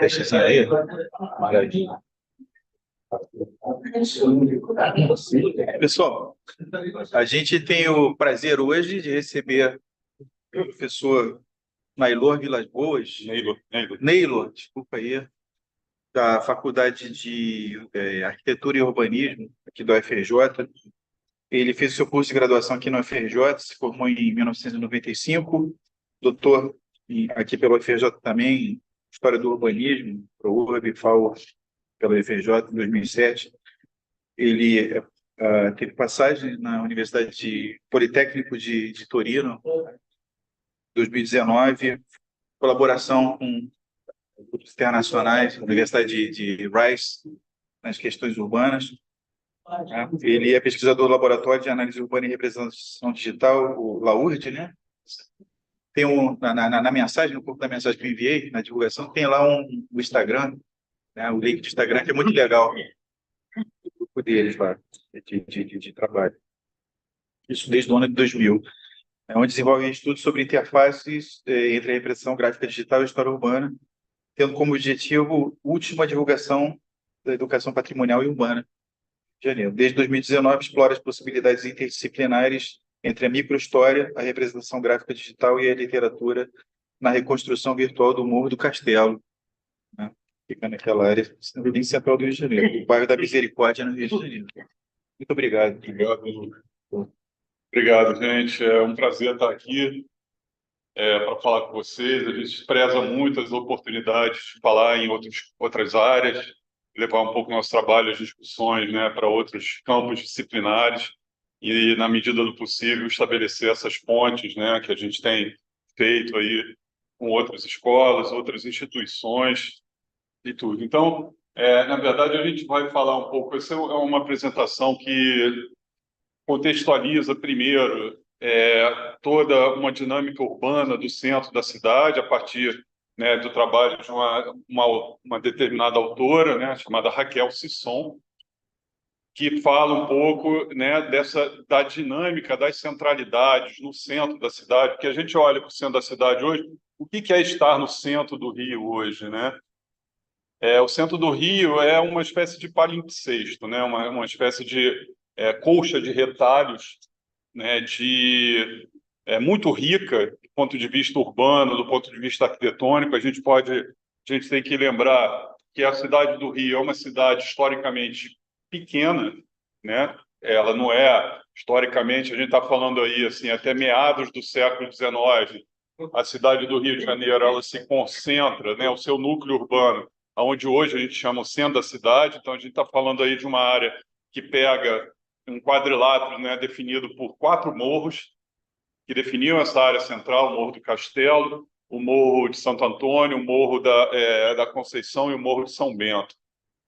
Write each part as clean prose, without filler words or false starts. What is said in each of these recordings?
Deixa assim aí, Maravilha. Pessoal, a gente tem o prazer hoje de receber o professor Nailor Vilas Boas, Neylor, desculpa aí, da Faculdade de Arquitetura e Urbanismo, aqui do UFRJ. Ele fez o seu curso de graduação aqui no UFRJ, se formou em 1995, doutor aqui pelo UFRJ também, em História do Urbanismo, ProUrb, FAO, pela UFRJ, em 2007. Ele teve passagem na Universidade Politécnico de Torino, 2019, colaboração com grupos internacionais, Universidade de Rice, nas questões urbanas. Ele é pesquisador do Laboratório de Análise Urbana e Representação Digital, o LAURD, né? Tem na mensagem, no corpo da mensagem que eu enviei, na divulgação, tem lá o Instagram, né? O link do Instagram, que é muito legal, o grupo deles lá, de trabalho. Isso desde o ano de 2000, onde desenvolve estudos sobre interfaces entre a representação gráfica digital e a história urbana, tendo como objetivo última divulgação da educação patrimonial e urbana de Janeiro. Desde 2019, explora as possibilidades interdisciplinares entre a microhistória, a representação gráfica digital e a literatura na reconstrução virtual do Morro do Castelo, né? Fica naquela área bem central do Rio de Janeiro, o bairro da Misericórdia, no Rio de Janeiro. Muito obrigado. Obrigado, gente. É um prazer estar aqui para falar com vocês. A gente preza muito as oportunidades de falar em outras áreas, levar um pouco nosso trabalho, as discussões, né, para outros campos disciplinares e, na medida do possível, estabelecer essas pontes, né, que a gente tem feito aí com outras escolas, outras instituições e tudo. Então, na verdade, a gente vai falar um pouco. Essa é uma apresentação que contextualiza, primeiro, toda uma dinâmica urbana do centro da cidade, a partir, né, do trabalho de uma determinada autora, né, chamada Raquel Sisson, que fala um pouco, né, da dinâmica das centralidades no centro da cidade, porque a gente olha para o centro da cidade hoje, o que é estar no centro do Rio hoje, né? O centro do Rio é uma espécie de palimpsesto, né? Uma espécie de colcha de retalhos, né? Muito rica do ponto de vista urbano, do ponto de vista arquitetônico. A gente tem que lembrar que a cidade do Rio é uma cidade historicamente pequena, né? Ela não é, historicamente, a gente está falando aí, assim, até meados do século XIX, a cidade do Rio de Janeiro, ela se concentra, né? O seu núcleo urbano, onde hoje a gente chama o centro da cidade. Então, a gente está falando aí de uma área que pega um quadrilátero, né, definido por 4 morros, que definiam essa área central: o Morro do Castelo, o Morro de Santo Antônio, o Morro da Conceição e o Morro de São Bento.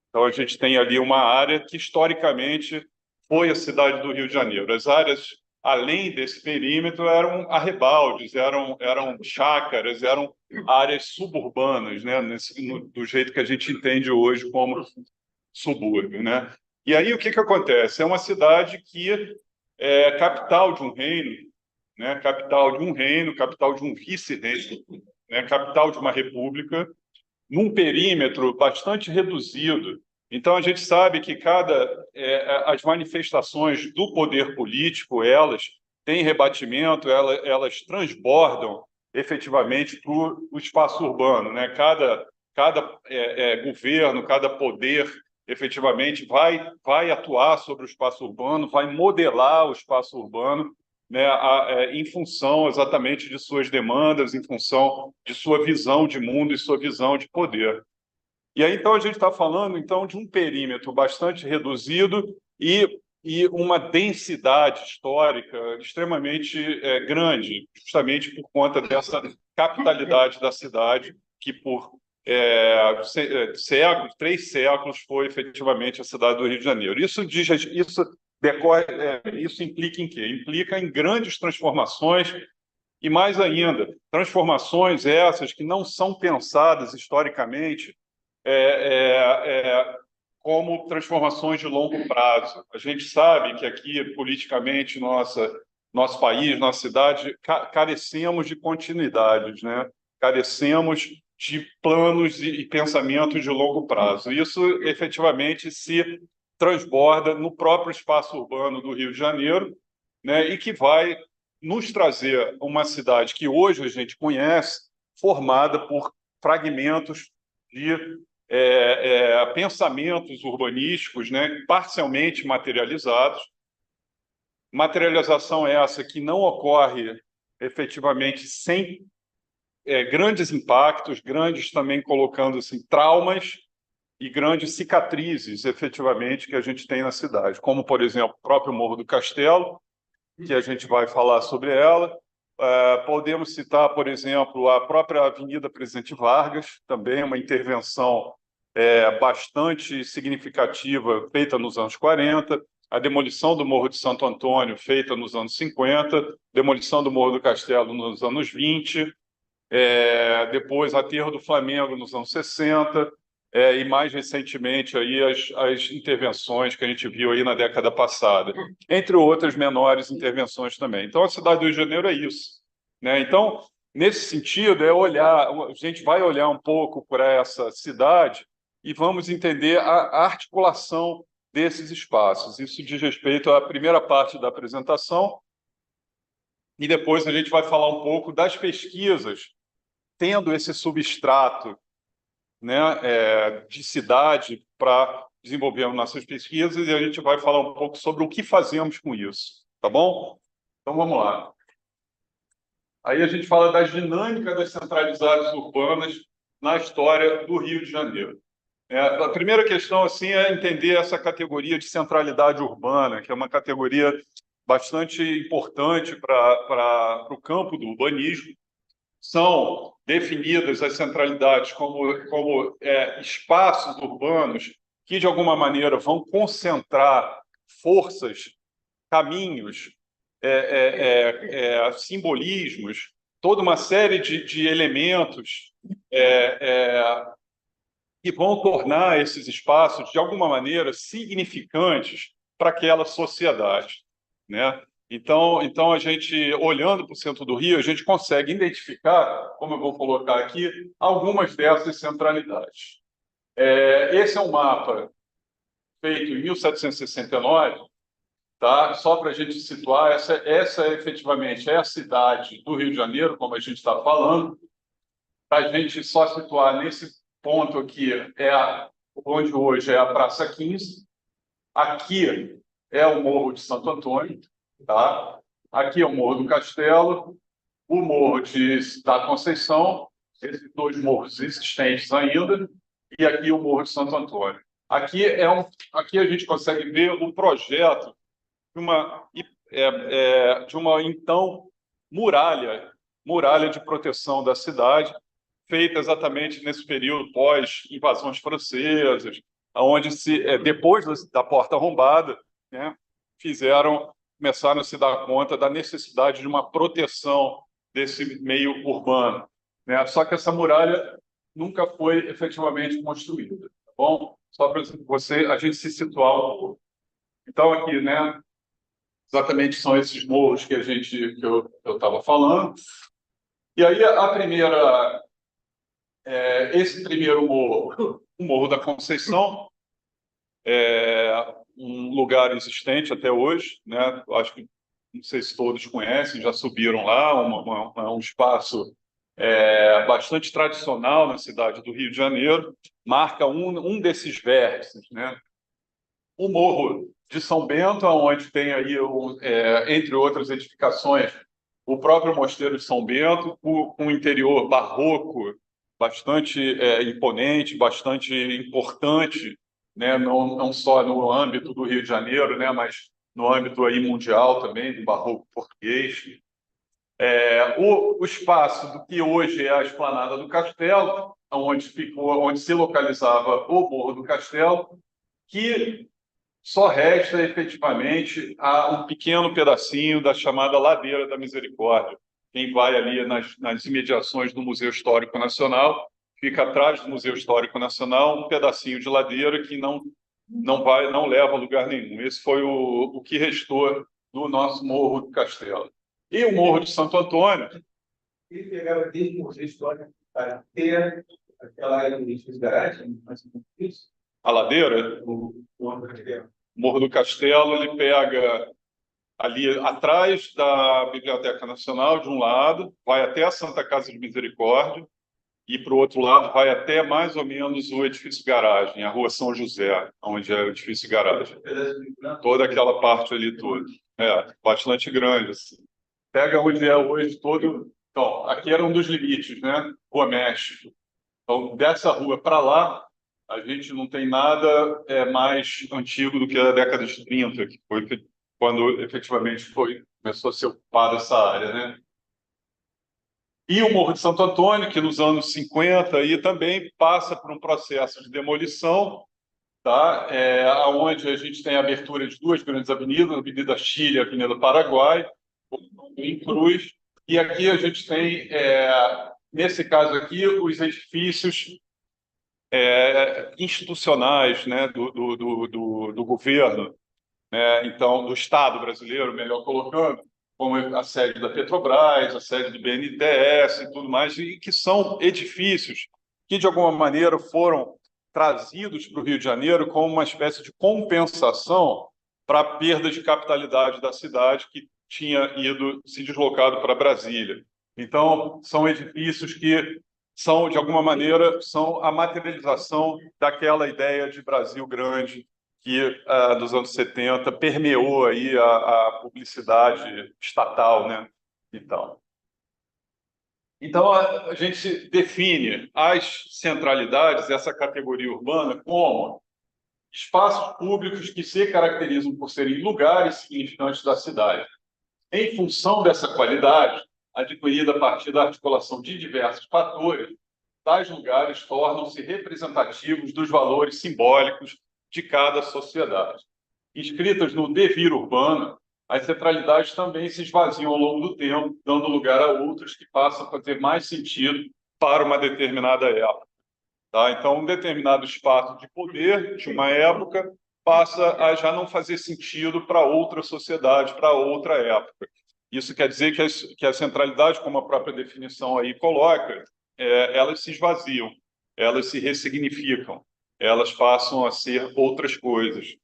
Então, a gente tem ali uma área que, historicamente, foi a cidade do Rio de Janeiro. As áreas além desse perímetro eram arrebaldes, eram chácaras, eram áreas suburbanas, né, do jeito que a gente entende hoje como subúrbio, né? E aí o que acontece? É uma cidade que é capital de um reino, né? Capital de um reino, capital de um vice-reino, né? Capital de uma república, num perímetro bastante reduzido. Então, a gente sabe que as manifestações do poder político, elas têm rebatimento, elas transbordam efetivamente para o espaço urbano, né? Cada governo, cada poder, efetivamente, vai atuar sobre o espaço urbano, vai modelar o espaço urbano, né, em função exatamente de suas demandas, em função de sua visão de mundo e sua visão de poder. E aí, então, a gente está falando, então, de um perímetro bastante reduzido e uma densidade histórica extremamente grande, justamente por conta dessa capitalidade da cidade, que por 3 séculos foi efetivamente a cidade do Rio de Janeiro. Isso implica em quê? Implica em grandes transformações. E mais ainda, transformações essas que não são pensadas historicamente como transformações de longo prazo. A gente sabe que aqui, politicamente, nosso país, nossa cidade, carecemos de continuidades, né? carecemos de planos e pensamentos de longo prazo. Isso, efetivamente, se transborda no próprio espaço urbano do Rio de Janeiro, né, e que vai nos trazer uma cidade que hoje a gente conhece, formada por fragmentos de pensamentos urbanísticos, né, parcialmente materializados. Materialização essa que não ocorre efetivamente sem grandes impactos, grandes também colocando assim, traumas e grandes cicatrizes, efetivamente, que a gente tem na cidade, como, por exemplo, o próprio Morro do Castelo, que a gente vai falar sobre ela. Podemos citar, por exemplo, a própria Avenida Presidente Vargas, também uma intervenção bastante significativa feita nos anos 40, a demolição do Morro de Santo Antônio, feita nos anos 50, demolição do Morro do Castelo nos anos 20, depois Aterro do Flamengo nos anos 60, e mais recentemente aí as intervenções que a gente viu aí na década passada, entre outras menores intervenções também. Então, a cidade do Rio de Janeiro é isso, né? Então, nesse sentido, a gente vai olhar um pouco para essa cidade e vamos entender a articulação desses espaços. Isso diz respeito à primeira parte da apresentação, e depois a gente vai falar um pouco das pesquisas, tendo esse substrato, né, de cidade para desenvolver nossas pesquisas, e a gente vai falar um pouco sobre o que fazemos com isso, tá bom? Então, vamos lá. Aí a gente fala da dinâmica das centralidades urbanas na história do Rio de Janeiro. A primeira questão assim, é entender essa categoria de centralidade urbana, que é uma categoria bastante importante para o campo do urbanismo. São definidas as centralidades como espaços urbanos que, de alguma maneira, vão concentrar forças, caminhos, simbolismos, toda uma série de elementos que vão tornar esses espaços, de alguma maneira, significantes para aquela sociedade, né? Então, a gente, olhando para o centro do Rio, a gente consegue identificar, como eu vou colocar aqui, algumas dessas centralidades. Esse é um mapa feito em 1769, tá? Só para a gente situar, essa efetivamente é a cidade do Rio de Janeiro, como a gente está falando. Para a gente só situar nesse ponto aqui, onde hoje é a Praça 15. Aqui é o Morro de Santo Antônio, tá? Aqui é o Morro do Castelo, o Morro da Conceição, esses dois morros existentes ainda, e aqui o Morro de Santo Antônio. Aqui a gente consegue ver o projeto de uma então muralha de proteção da cidade, feita exatamente nesse período pós-invasões francesas, onde depois da Porta Arrombada, né, começaram a se dar conta da necessidade de uma proteção desse meio urbano, né? Só que essa muralha nunca foi efetivamente construída, tá bom? Só para a gente se situar um pouco. Então, aqui, né, exatamente são esses morros que eu estava falando. E aí, esse primeiro morro, o Morro da Conceição, um lugar existente até hoje, né? Acho que não sei se todos conhecem, já subiram lá, um espaço bastante tradicional na cidade do Rio de Janeiro, marca um desses vértices, né? O Morro de São Bento, onde tem aí, entre outras edificações, o próprio Mosteiro de São Bento, com um interior barroco, bastante imponente, bastante importante, né? Não só no âmbito do Rio de Janeiro, né? Mas no âmbito aí mundial também, do barroco português. O espaço do que hoje é a Esplanada do Castelo, onde se localizava o Morro do Castelo, que só resta efetivamente um pequeno pedacinho da chamada Ladeira da Misericórdia. Quem vai ali nas imediações do Museu Histórico Nacional, fica atrás do Museu Histórico Nacional um pedacinho de ladeira que não leva a lugar nenhum. Esse foi o que restou do nosso Morro do Castelo. E o Morro de Santo Antônio. Ele pegava desde o Museu Histórico para ter aquela área de edifício garagem, mais ou menos isso. A ladeira, Morro do Castelo, ele pega ali atrás da Biblioteca Nacional, de um lado, vai até a Santa Casa de Misericórdia, e para o outro lado vai até mais ou menos o edifício garagem, a Rua São José, onde é o edifício garagem. Toda aquela parte ali toda. Bastante grande, assim. Pega onde é hoje todo... Então, aqui era um dos limites, né? Rua México. Então, dessa rua para lá, a gente não tem nada mais antigo do que a década de 30, que foi quando efetivamente começou a ser ocupada essa área, né? E o Morro de Santo Antônio, que nos anos 50 aí também passa por um processo de demolição, tá? Onde a gente tem a abertura de duas grandes avenidas, a Avenida Chile e a Avenida Paraguai, em Cruz, e aqui a gente tem, nesse caso aqui, os edifícios institucionais, né, do governo, né? Então, do Estado brasileiro, melhor colocando, como a sede da Petrobras, a sede do BNDES e tudo mais, e que são edifícios que, de alguma maneira, foram trazidos para o Rio de Janeiro como uma espécie de compensação para a perda de capitalidade da cidade que tinha se deslocado para Brasília. Então, são edifícios que são, de alguma maneira, são a materialização daquela ideia de Brasil grande que, nos anos 70, permeou aí a publicidade estatal, né? Então, a gente define as centralidades, essa categoria urbana, como espaços públicos que se caracterizam por serem lugares significantes da cidade, em função dessa qualidade, adquirida a partir da articulação de diversos fatores, tais lugares tornam-se representativos dos valores simbólicos de cada sociedade. Inscritas no devir urbano, as centralidades também se esvaziam ao longo do tempo, dando lugar a outras que passam a fazer mais sentido para uma determinada época. Tá? Então, um determinado espaço de poder de uma época passa a já não fazer sentido para outra sociedade, para outra época. Isso quer dizer que a centralidade, como a própria definição aí coloca, elas se esvaziam, elas se ressignificam, elas passam a ser outras coisas,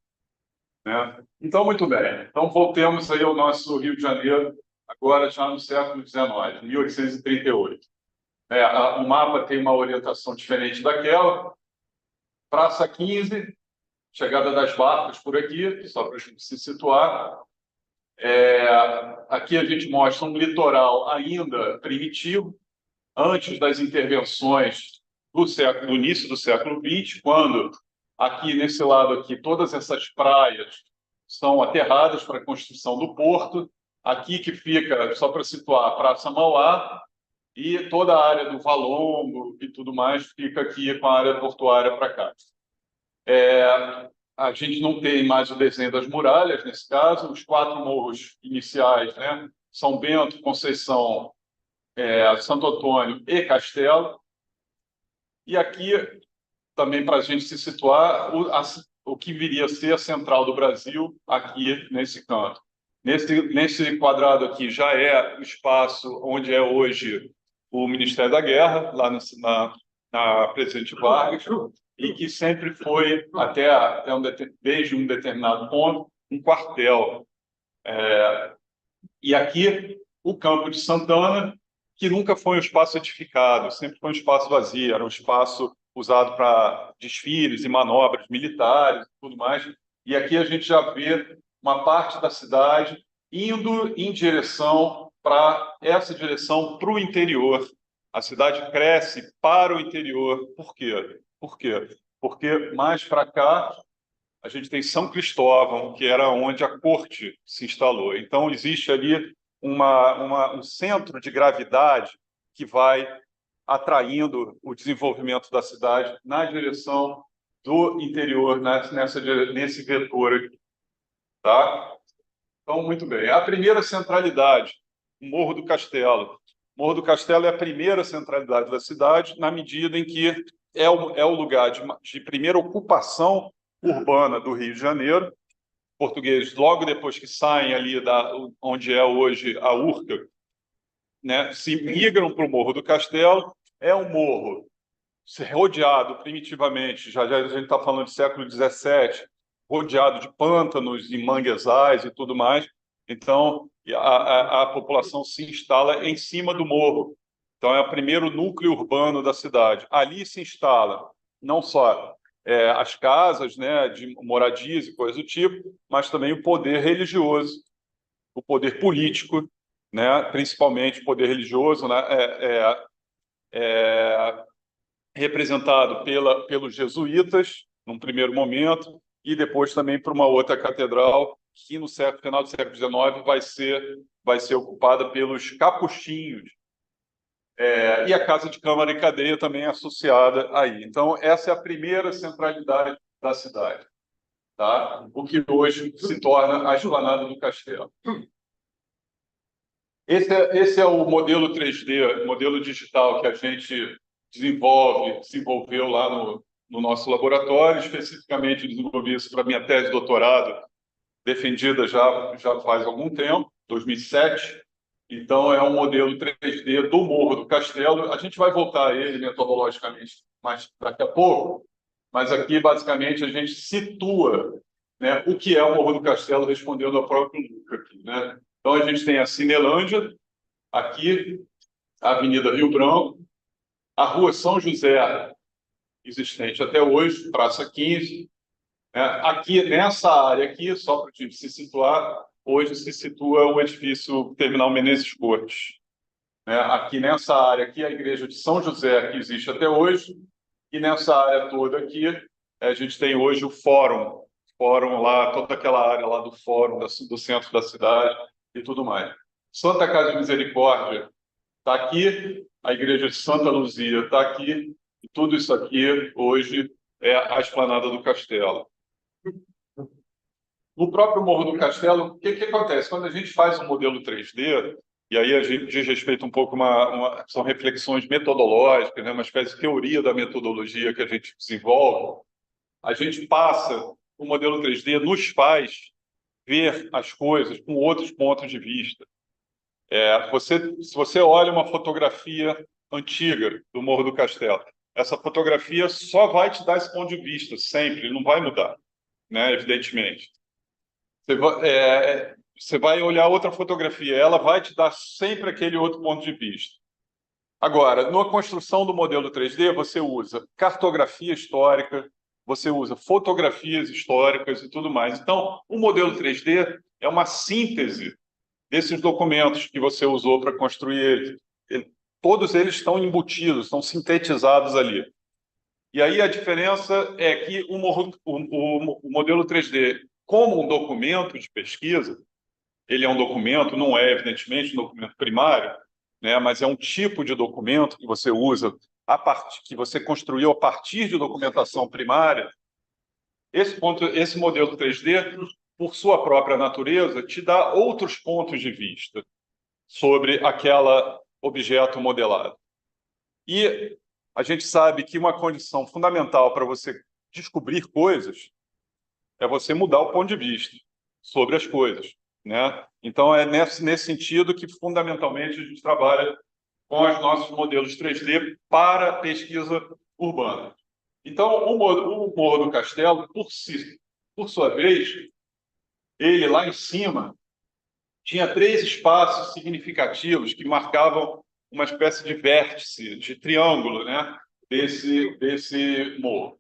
né? Então, muito bem. Então, voltemos aí ao nosso Rio de Janeiro, agora já no século XIX, 1838. O mapa tem uma orientação diferente daquela. Praça 15, chegada das barcas por aqui, só para a gente se situar. Aqui a gente mostra um litoral ainda primitivo, antes das intervenções do início do século XX, quando aqui nesse lado aqui todas essas praias são aterradas para a construção do porto. Aqui que fica, só para situar, a Praça Mauá, e toda a área do Valongo e tudo mais fica aqui com a área portuária para cá. A gente não tem mais o desenho das muralhas, nesse caso, os quatro morros iniciais, né? São Bento, Conceição, Santo Antônio e Castelo. E aqui, também para a gente se situar, o que viria a ser a central do Brasil, aqui nesse canto. Nesse quadrado aqui já é o espaço onde é hoje o Ministério da Guerra, lá na Presidente Vargas, e que sempre foi, desde um determinado ponto, um quartel. E aqui, o Campo de Santana, que nunca foi um espaço edificado, sempre foi um espaço vazio, era um espaço usado para desfiles e manobras militares e tudo mais. E aqui a gente já vê uma parte da cidade indo em direção para o interior. A cidade cresce para o interior. Por quê? Porque mais para cá a gente tem São Cristóvão, que era onde a corte se instalou. Então existe ali um centro de gravidade que vai atraindo o desenvolvimento da cidade na direção do interior, nesse vetor aqui. Tá? Então, muito bem. A primeira centralidade, o Morro do Castelo. O Morro do Castelo é a primeira centralidade da cidade, na medida em que é o lugar de primeira ocupação urbana do Rio de Janeiro. Portugueses, logo depois que saem ali onde é hoje a Urca, né, se migram para o Morro do Castelo é um morro rodeado primitivamente, já a gente está falando de século XVII, rodeado de pântanos e manguezais e tudo mais. Então, a população se instala em cima do morro. Então, é o primeiro núcleo urbano da cidade. Ali se instala não só as casas, né, de moradias e coisas do tipo, mas também o poder religioso, o poder político, né, principalmente o poder religioso, né, representado pelos jesuítas, num primeiro momento, e depois também por uma outra catedral, que no final do século XIX vai ser ocupada pelos capuchinhos. E a Casa de Câmara e Cadeia também é associada aí. Então, essa é a primeira centralidade da cidade, tá? O que hoje se torna a Esplanada do Castelo. Esse é o modelo 3D, modelo digital que a gente desenvolveu lá no nosso laboratório. Especificamente, desenvolvi isso para minha tese de doutorado, defendida já faz algum tempo, 2007. Então, é um modelo 3D do Morro do Castelo. A gente vai voltar a ele metodologicamente mais daqui a pouco, mas aqui, basicamente, a gente situa, né, o que é o Morro do Castelo, respondendo ao próprio Luca aqui, né? Então, a gente tem a Cinelândia, aqui, a Avenida Rio Branco, a Rua São José, existente até hoje, Praça 15. Aqui, nessa área aqui, só para a gente se situar, hoje se situa o edifício Terminal Menezes Cortes. Aqui nessa área aqui, a Igreja de São José, que existe até hoje, e nessa área toda aqui, a gente tem hoje o Fórum lá, toda aquela área lá do Fórum, do centro da cidade e tudo mais. Santa Casa de Misericórdia está aqui, a Igreja de Santa Luzia está aqui, e tudo isso aqui hoje é a Esplanada do Castelo. No próprio Morro do Castelo, o que acontece? Quando a gente faz um modelo 3D, e aí a gente diz respeito um pouco, são reflexões metodológicas, né, uma espécie de teoria da metodologia que a gente desenvolve, a gente passa o modelo 3D, nos faz ver as coisas com outros pontos de vista. Se você olha uma fotografia antiga do Morro do Castelo, essa fotografia só vai te dar esse ponto de vista, sempre, não vai mudar, né, evidentemente. Você vai olhar outra fotografia, ela vai te dar sempre aquele outro ponto de vista. Agora, na construção do modelo 3D, você usa cartografia histórica, você usa fotografias históricas e tudo mais. Então, o modelo 3D é uma síntese desses documentos que você usou para construir ele. Todos eles estão embutidos, estão sintetizados ali. E aí a diferença é que o modelo 3D, como um documento de pesquisa, ele é um documento, não é evidentemente um documento primário, né, mas é um tipo de documento que você usa que você construiu a partir de documentação primária. Esse modelo 3D, por sua própria natureza, te dá outros pontos de vista sobre aquele objeto modelado. E a gente sabe que uma condição fundamental para você descobrir coisas é você mudar o ponto de vista sobre as coisas, né? Então, é nesse sentido que, fundamentalmente, a gente trabalha com os nossos modelos 3D para pesquisa urbana. Então, o Morro do Castelo, por sua vez, ele lá em cima tinha 3 espaços significativos que marcavam uma espécie de vértice, de triângulo, né, desse morro.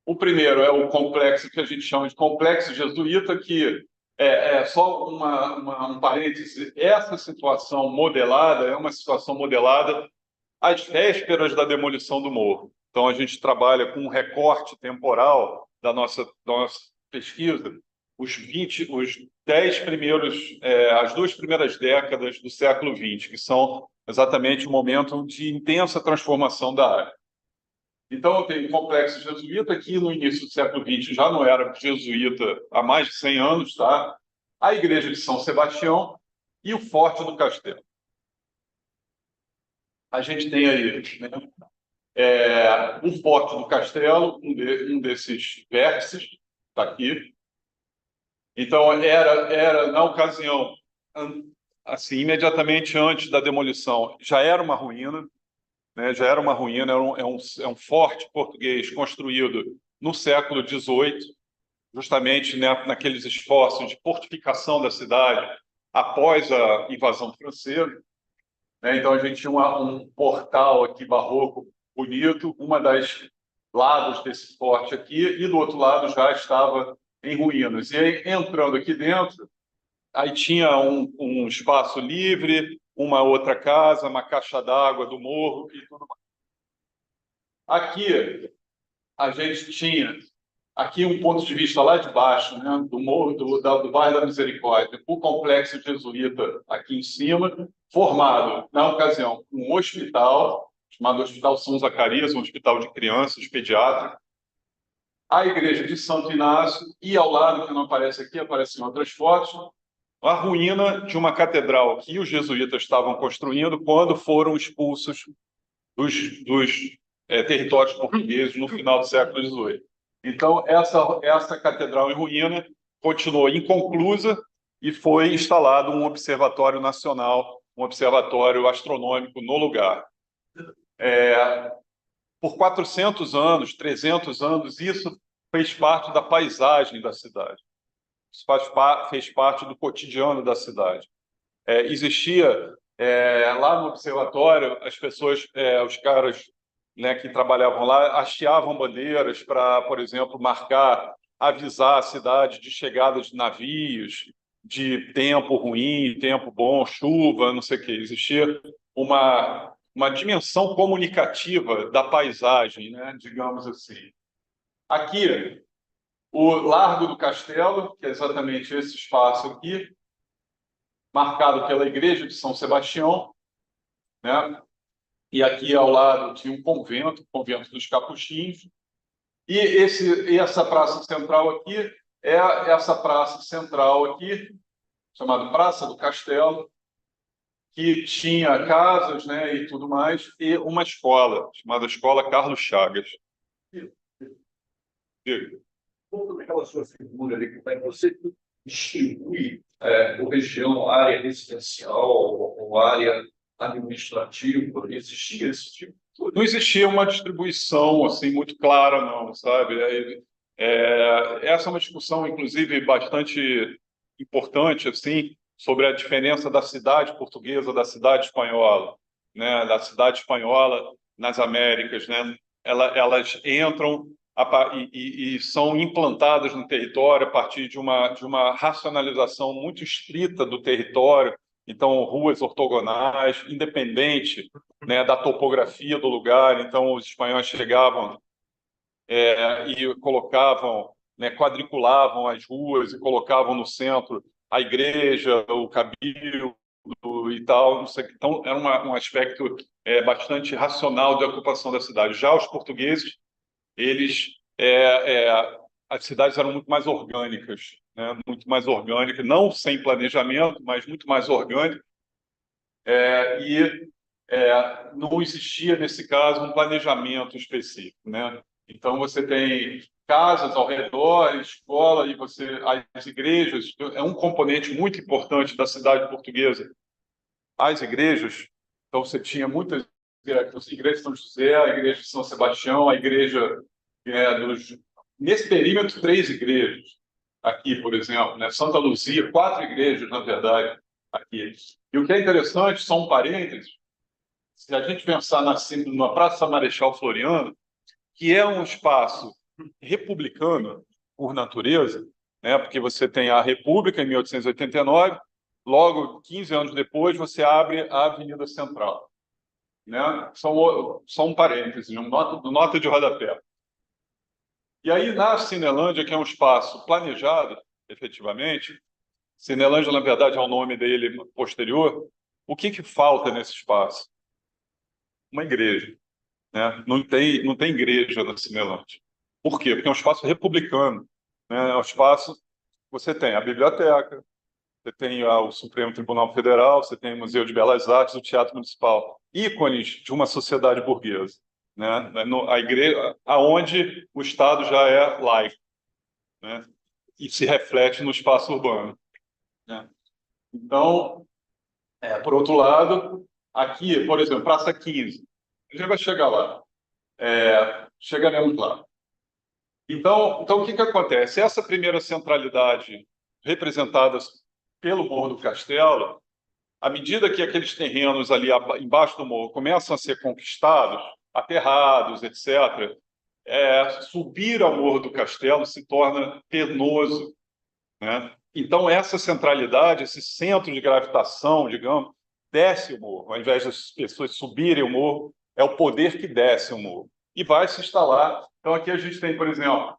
O primeiro é o complexo que a gente chama de complexo jesuíta, que só um parêntese, essa situação modelada é uma situação modelada às vésperas da demolição do morro. Então, a gente trabalha com um recorte temporal da nossa pesquisa, os 10 primeiros, as 2 primeiras décadas do século XX, que são exatamente o momento de intensa transformação da área. Então, eu tenho o complexo jesuíta, que no início do século XX já não era jesuíta há mais de 100 anos, tá? A Igreja de São Sebastião e o Forte do Castelo. A gente tem aí, né, o Forte do Castelo, um desses vértices, está aqui. Então, era na ocasião, assim, imediatamente antes da demolição, já era uma ruína. né? Já era uma ruína, é um forte português construído no século XVIII, justamente, né, naqueles esforços de fortificação da cidade após a invasão francesa, né? Então a gente tinha um portal aqui barroco bonito, uma das lados desse forte aqui, e do outro lado já estava em ruínas. E aí, entrando aqui dentro, aí tinha um espaço livre, uma outra casa, uma caixa d'água do morro e tudo mais. Aqui a gente tinha aqui um ponto de vista lá de baixo, né, do morro do bairro da Misericórdia, o complexo jesuíta aqui em cima, formado na ocasião um hospital chamado Hospital São Zacarias, um hospital de crianças, pediátrico, a igreja de Santo Inácio e ao lado, que não aparece aqui, aparece em outras fotos, a ruína de uma catedral que os jesuítas estavam construindo quando foram expulsos dos territórios portugueses no final do século XVIII. Então, essa catedral em ruína continuou inconclusa e foi instalado um observatório nacional, um observatório astronômico no lugar. Por 400 anos, 300 anos, isso fez parte da paisagem da cidade. Isso fez parte do cotidiano da cidade. Existia lá no observatório, as pessoas, os caras, né, que trabalhavam lá, hasteavam bandeiras para, por exemplo, marcar, avisar a cidade de chegada de navios, de tempo ruim, tempo bom, chuva, não sei o quê. Existia uma dimensão comunicativa da paisagem, né, digamos assim. Aqui, o Largo do Castelo, que é exatamente esse espaço aqui, marcado pela Igreja de São Sebastião, né? E aqui ao lado tinha um convento, o Convento dos Capuchinhos, e essa praça central aqui é essa praça central aqui, chamada Praça do Castelo, que tinha casas, né, e tudo mais, e uma escola, chamada Escola Carlos Chagas. Como aquela sua figura ali, como é que você distribui por região, área residencial ou área administrativa? Existia esse tipo de coisa? Não existia uma distribuição assim muito clara, não, sabe? Essa é uma discussão, inclusive, bastante importante, assim, sobre a diferença da cidade portuguesa da cidade espanhola, né? Da cidade espanhola nas Américas, né? Elas entram e são implantadas no território a partir de uma racionalização muito estrita do território. Então, ruas ortogonais, independente, né, da topografia do lugar. Então, os espanhóis chegavam e colocavam, né, quadriculavam as ruas e colocavam no centro a igreja, o cabildo e tal. Não sei, então, era um aspecto bastante racional de ocupação da cidade. Já os portugueses, eles as cidades eram muito mais orgânicas, né? Muito mais orgânicas, não sem planejamento, mas muito mais orgânicas. Não existia, nesse caso, um planejamento específico, né? Então, você tem casas ao redor, escola, e as igrejas, é um componente muito importante da cidade portuguesa. As igrejas, então você tinha muitas igrejas, a igreja de São José, a igreja de São Sebastião, a igreja nesse perímetro, 3 igrejas. Aqui, por exemplo, né? Santa Luzia, 4 igrejas, na verdade, aqui. E o que é interessante, só um parênteses, se a gente pensar na Praça Marechal Floriano, que é um espaço republicano por natureza, né? Porque você tem a República em 1889, logo 15 anos depois você abre a Avenida Central, né? Só um parêntese, nota de rodapé. E aí na Cinelândia, que é um espaço planejado, efetivamente, Cinelândia, na verdade, é o nome dele posterior, o que falta nesse espaço? Uma igreja, né? Não tem igreja na Cinelândia. Por quê? Porque é um espaço republicano, né? É um espaço, você tem a biblioteca, você tem o Supremo Tribunal Federal, você tem o Museu de Belas Artes, o Teatro Municipal, ícones de uma sociedade burguesa, né? A igreja, aonde o Estado já é laico, né? E se reflete no espaço urbano, né? Então, por outro lado, aqui, por exemplo, Praça 15, A gente vai chegar lá. Chegaremos lá. Então, o que acontece? Essa primeira centralidade representada pelo Morro do Castelo, à medida que aqueles terrenos ali embaixo do morro começam a ser conquistados, aterrados, etc., subir ao Morro do Castelo se torna penoso, né? Então, essa centralidade, esse centro de gravitação, digamos, desce o morro, ao invés das pessoas subirem o morro, é o poder que desce o morro e vai se instalar. Então, aqui a gente tem, por exemplo,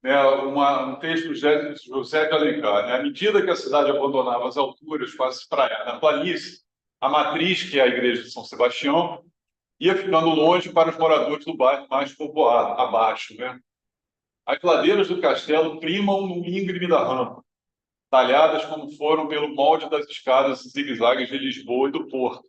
né, um texto do José de Alencar, né? À medida que a cidade abandonava as alturas, quase praia, na planície, a matriz, que é a igreja de São Sebastião, ia ficando longe para os moradores do bairro mais povoado, abaixo, né? As ladeiras do castelo primam no íngreme da rampa, talhadas como foram pelo molde das escadas zigue-zagues de Lisboa e do Porto.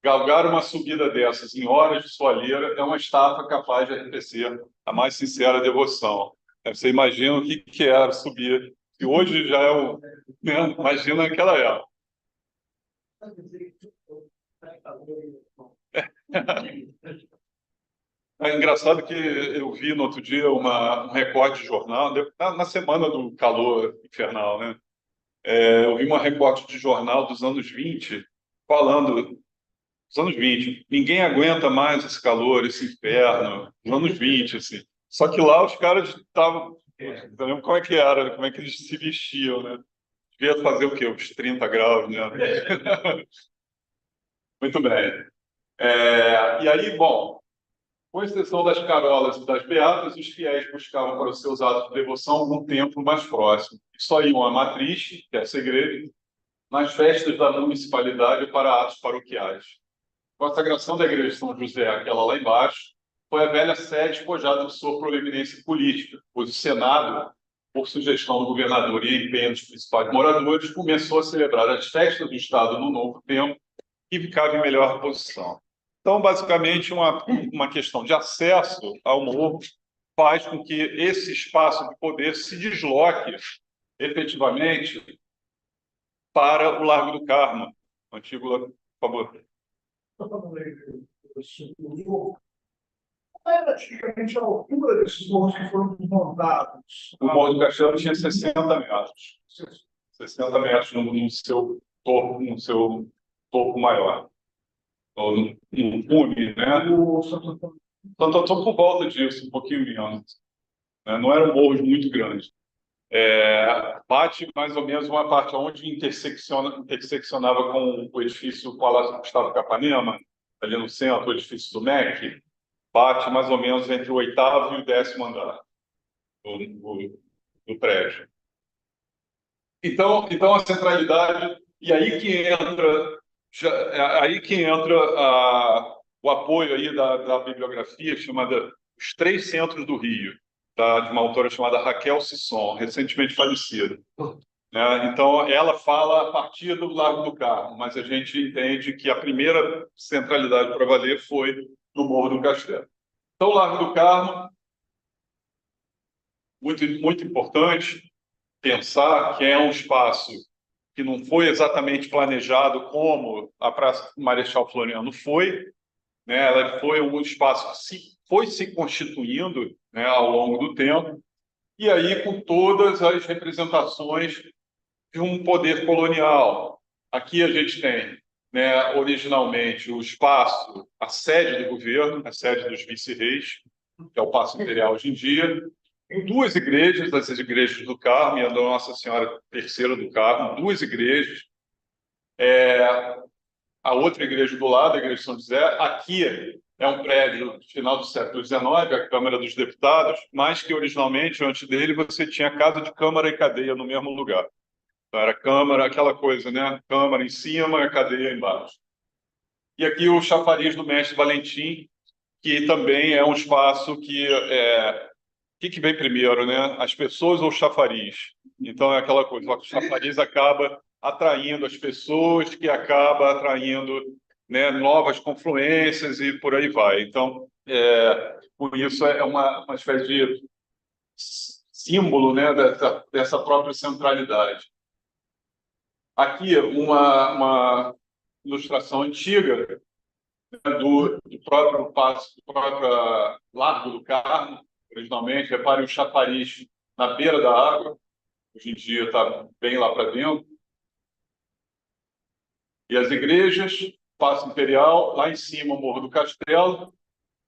Galgar uma subida dessas em horas de soalheira é uma estafa capaz de arrefecer a mais sincera devoção. Você imagina o que era subir, que hoje já é o... Né? Imagina naquela época. É engraçado que eu vi no outro dia um recorte de jornal, na semana do calor infernal, né? Eu vi um recorte de jornal dos anos 20, falando dos anos 20. Ninguém aguenta mais esse calor, esse inferno, dos anos 20, assim. Só que lá os caras estavam... Eu lembro como é que era, como é que eles se vestiam, né? Devia fazer o quê? Uns 30 graus, né? Muito bem. E aí, bom, com exceção das carolas e das beatas, os fiéis buscavam para os seus atos de devoção algum templo mais próximo. Só iam à matriz, que é essa igreja, nas festas da municipalidade ou para atos paroquiais. A consagração da igreja de São José, aquela lá embaixo, foi a velha sede despojada de sua proeminência política, pois o Senado, por sugestão do governador e empenho dos principais moradores, começou a celebrar as festas do Estado no novo templo e ficava em melhor posição. Então, basicamente, uma questão de acesso ao morro faz com que esse espaço de poder se desloque efetivamente para o Largo do Carmo, o antigo, por favor. Qual era praticamente a altura desses morros que foram desmontados? O Morro do Castelo tinha 60 metros. 60 metros no seu topo maior. Ou no cume, né? Então, estou por volta disso, um pouquinho menos. Não eram morros muito grandes. Bate mais ou menos uma parte onde interseccionava com o edifício Palácio Gustavo Capanema, ali no centro, o edifício do MEC, bate mais ou menos entre o 8º e o 10º andar do prédio. Então a centralidade, e aí que entra o apoio aí da bibliografia chamada Os Três Centros do Rio, de uma autora chamada Raquel Sisson, recentemente falecida. Então, ela fala a partir do Largo do Carmo, mas a gente entende que a primeira centralidade para valer foi no Morro do Castelo. Então, o Largo do Carmo, muito, muito importante pensar que é um espaço que não foi exatamente planejado como a Praça Marechal Floriano foi, né? Ela foi um espaço que foi se constituindo, né, ao longo do tempo, e aí com todas as representações de um poder colonial. Aqui a gente tem, né, originalmente o espaço, a sede do governo, a sede dos vice-reis, que é o Paço Imperial hoje em dia, em duas igrejas, as igrejas do Carmo e a da Nossa Senhora Terceira do Carmo, duas igrejas. A outra igreja do lado, a igreja de São José, aqui é um prédio do final do século XIX, a Câmara dos Deputados, mas que originalmente, antes dele, você tinha casa de Câmara e cadeia no mesmo lugar. Então, era Câmara, aquela coisa, né? Câmara em cima e cadeia embaixo. E aqui o chafariz do Mestre Valentim, que também é um espaço que... O que vem primeiro, né? As pessoas ou o chafariz? Então, é aquela coisa, o chafariz acaba atraindo as pessoas, que acaba atraindo, né, novas confluências e por aí vai. Então, por isso é uma espécie de símbolo, né, dessa própria centralidade. Aqui, uma ilustração antiga, do próprio passo, do próprio Largo do Carmo, originalmente. Reparem o chafariz na beira da água, hoje em dia está bem lá para dentro. E as igrejas, Paço Imperial, lá em cima o Morro do Castelo,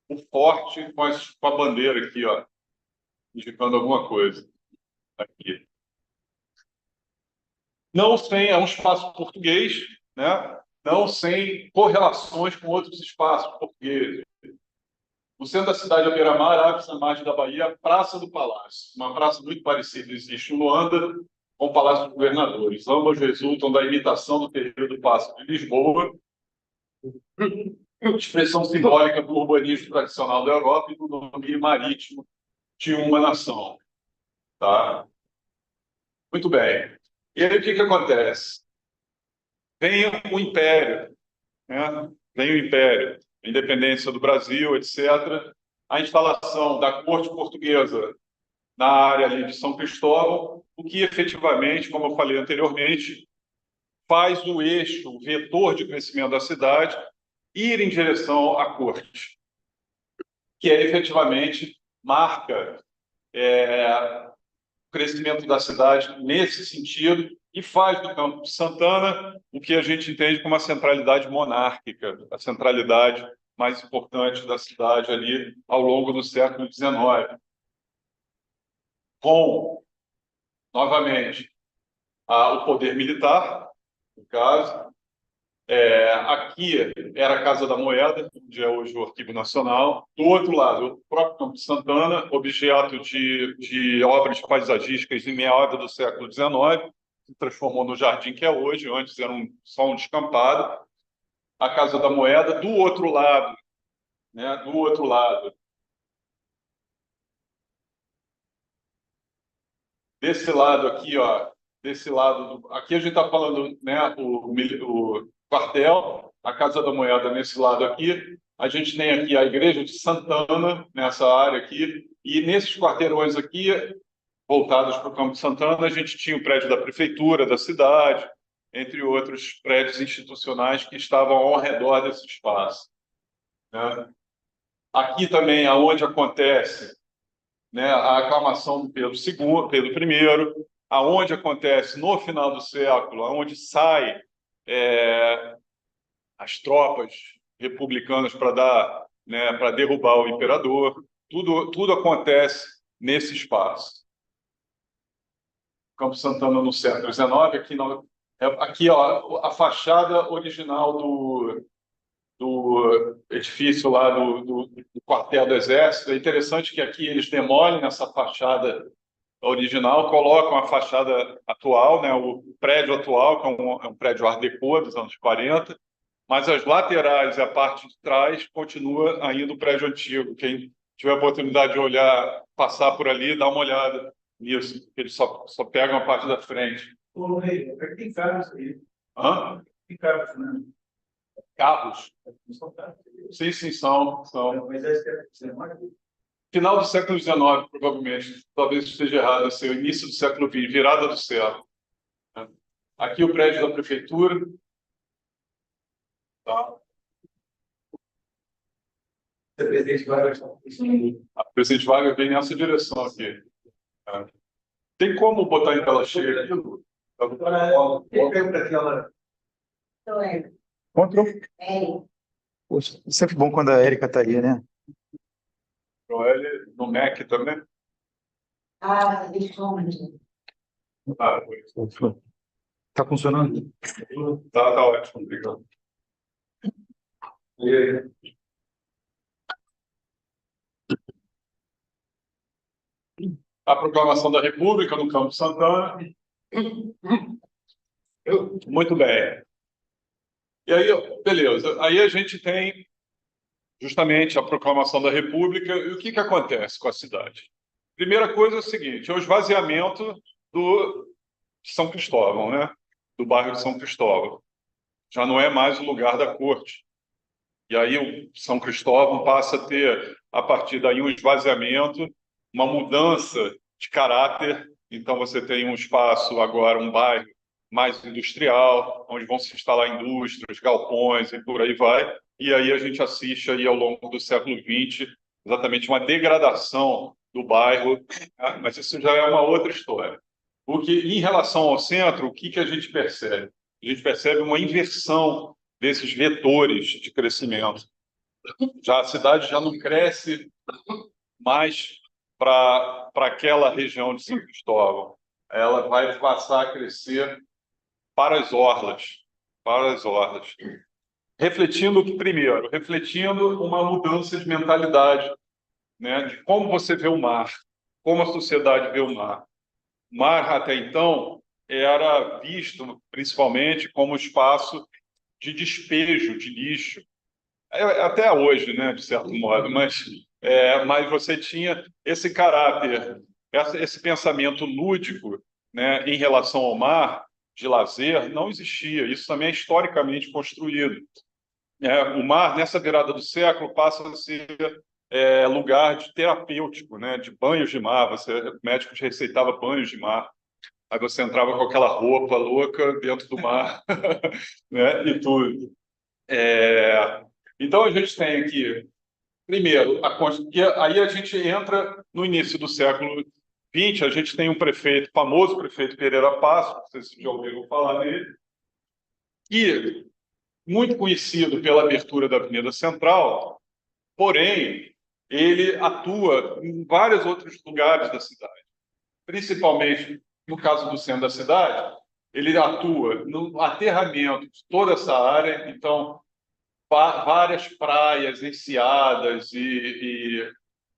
o forte com a bandeira aqui, ó, indicando alguma coisa. Aqui. Não sem, é um espaço português, né? Não sem correlações com outros espaços portugueses. No centro da cidade de beira-mar, abre-se na margem da Bahia, a Praça do Palácio. Uma praça muito parecida existe em Luanda com o Palácio dos Governadores. Ambas resultam da imitação do terreiro do Paço de Lisboa, expressão simbólica do urbanismo tradicional da Europa e do domínio marítimo de uma nação. Tá? Muito bem. E aí o que acontece? Vem o Império, né? Vem o Império, a independência do Brasil, etc. A instalação da corte portuguesa na área ali de São Cristóvão, o que efetivamente, como eu falei anteriormente, faz o eixo, o vetor de crescimento da cidade ir em direção à corte, que é efetivamente marca o crescimento da cidade nesse sentido e faz do Campo de Santana o que a gente entende como a centralidade monárquica, a centralidade mais importante da cidade ali ao longo do século XIX. Com, novamente, o poder militar, no caso. Aqui era a Casa da Moeda, onde é hoje o Arquivo Nacional. Do outro lado, o próprio Campo de Santana, objeto de obras paisagísticas em meados do século XIX, se transformou no jardim que é hoje, antes era só um descampado. A Casa da Moeda, do outro lado, né, do outro lado, desse lado aqui, ó, desse lado, aqui a gente está falando, né, o quartel, a Casa da Moeda nesse lado aqui, a gente tem aqui a Igreja de Santana, nessa área aqui, e nesses quarteirões aqui, voltados para o Campo de Santana, a gente tinha o prédio da prefeitura, da cidade, entre outros prédios institucionais que estavam ao redor desse espaço. Né? Aqui também, aonde acontece, né, a aclamação do Pedro II, Pedro I, aonde acontece no final do século, aonde sai as tropas republicanas para derrubar o imperador, tudo acontece nesse espaço. Campo Santana no século XIX, aqui ó, a fachada original do edifício lá do quartel do Exército. É interessante que aqui eles demolem essa fachada original, colocam a fachada atual, né, o prédio atual, que é um prédio Art Deco dos anos 40, mas as laterais e a parte de trás continua ainda o prédio antigo. Quem tiver a oportunidade de olhar, passar por ali, dá uma olhada nisso, porque eles só pegam a parte da frente. Tem carros aí. Hã? Tem carros, né? Carros? São carros. Sim, são. Mas é mais. Final do século XIX, provavelmente. Talvez esteja errado, assim, o início do século XX, virada do século. Aqui o prédio da prefeitura. Tá. A presidente Vargas vem nessa direção aqui. Tem como botar em tela cheia aquilo? Control. Poxa, é sempre bom quando a Érica está aí, né? No Mac também? Tá funcionando? Tá ótimo, obrigado. A proclamação da República no Campo de Santana. Muito bem. E aí, beleza. Aí a gente tem justamente a proclamação da República. E o que acontece com a cidade? Primeira coisa é o seguinte: é o esvaziamento de São Cristóvão, né? Do bairro de São Cristóvão. Já não é mais o lugar da corte. E aí o São Cristóvão passa a ter, a partir daí, um esvaziamento, uma mudança de caráter. Então você tem um espaço agora, um bairro mais industrial, onde vão se instalar indústrias, galpões e por aí vai. E aí a gente assiste aí ao longo do século XX exatamente uma degradação do bairro, mas isso já é uma outra história. O que, em relação ao centro, o que a gente percebe? A gente percebe uma inversão desses vetores de crescimento. Já a cidade já não cresce mais para aquela região de São Cristóvão. Ela vai passar a crescer para as orlas, refletindo o que primeiro, refletindo uma mudança de mentalidade, né, de como você vê o mar, como a sociedade vê o mar. O mar até então era visto principalmente como espaço de despejo de lixo, até hoje, né, de certo modo, mas você tinha esse caráter, esse pensamento lúdico, né, em relação ao mar, de lazer, não existia. Isso também é historicamente construído. O mar, nessa virada do século, passa a ser lugar de terapêutico, né, de banhos de mar. O médico te receitava banhos de mar. Aí você entrava com aquela roupa louca dentro do mar, né, e tudo. Então, a gente tem aqui, primeiro, aí a gente entra no início do século XX, a gente tem um prefeito, famoso prefeito Pereira Passos, não sei se já ouviram falar nele, e muito conhecido pela abertura da Avenida Central, porém, ele atua em vários outros lugares da cidade, principalmente no caso do centro da cidade, ele atua no aterramento de toda essa área, então, várias praias enseadas e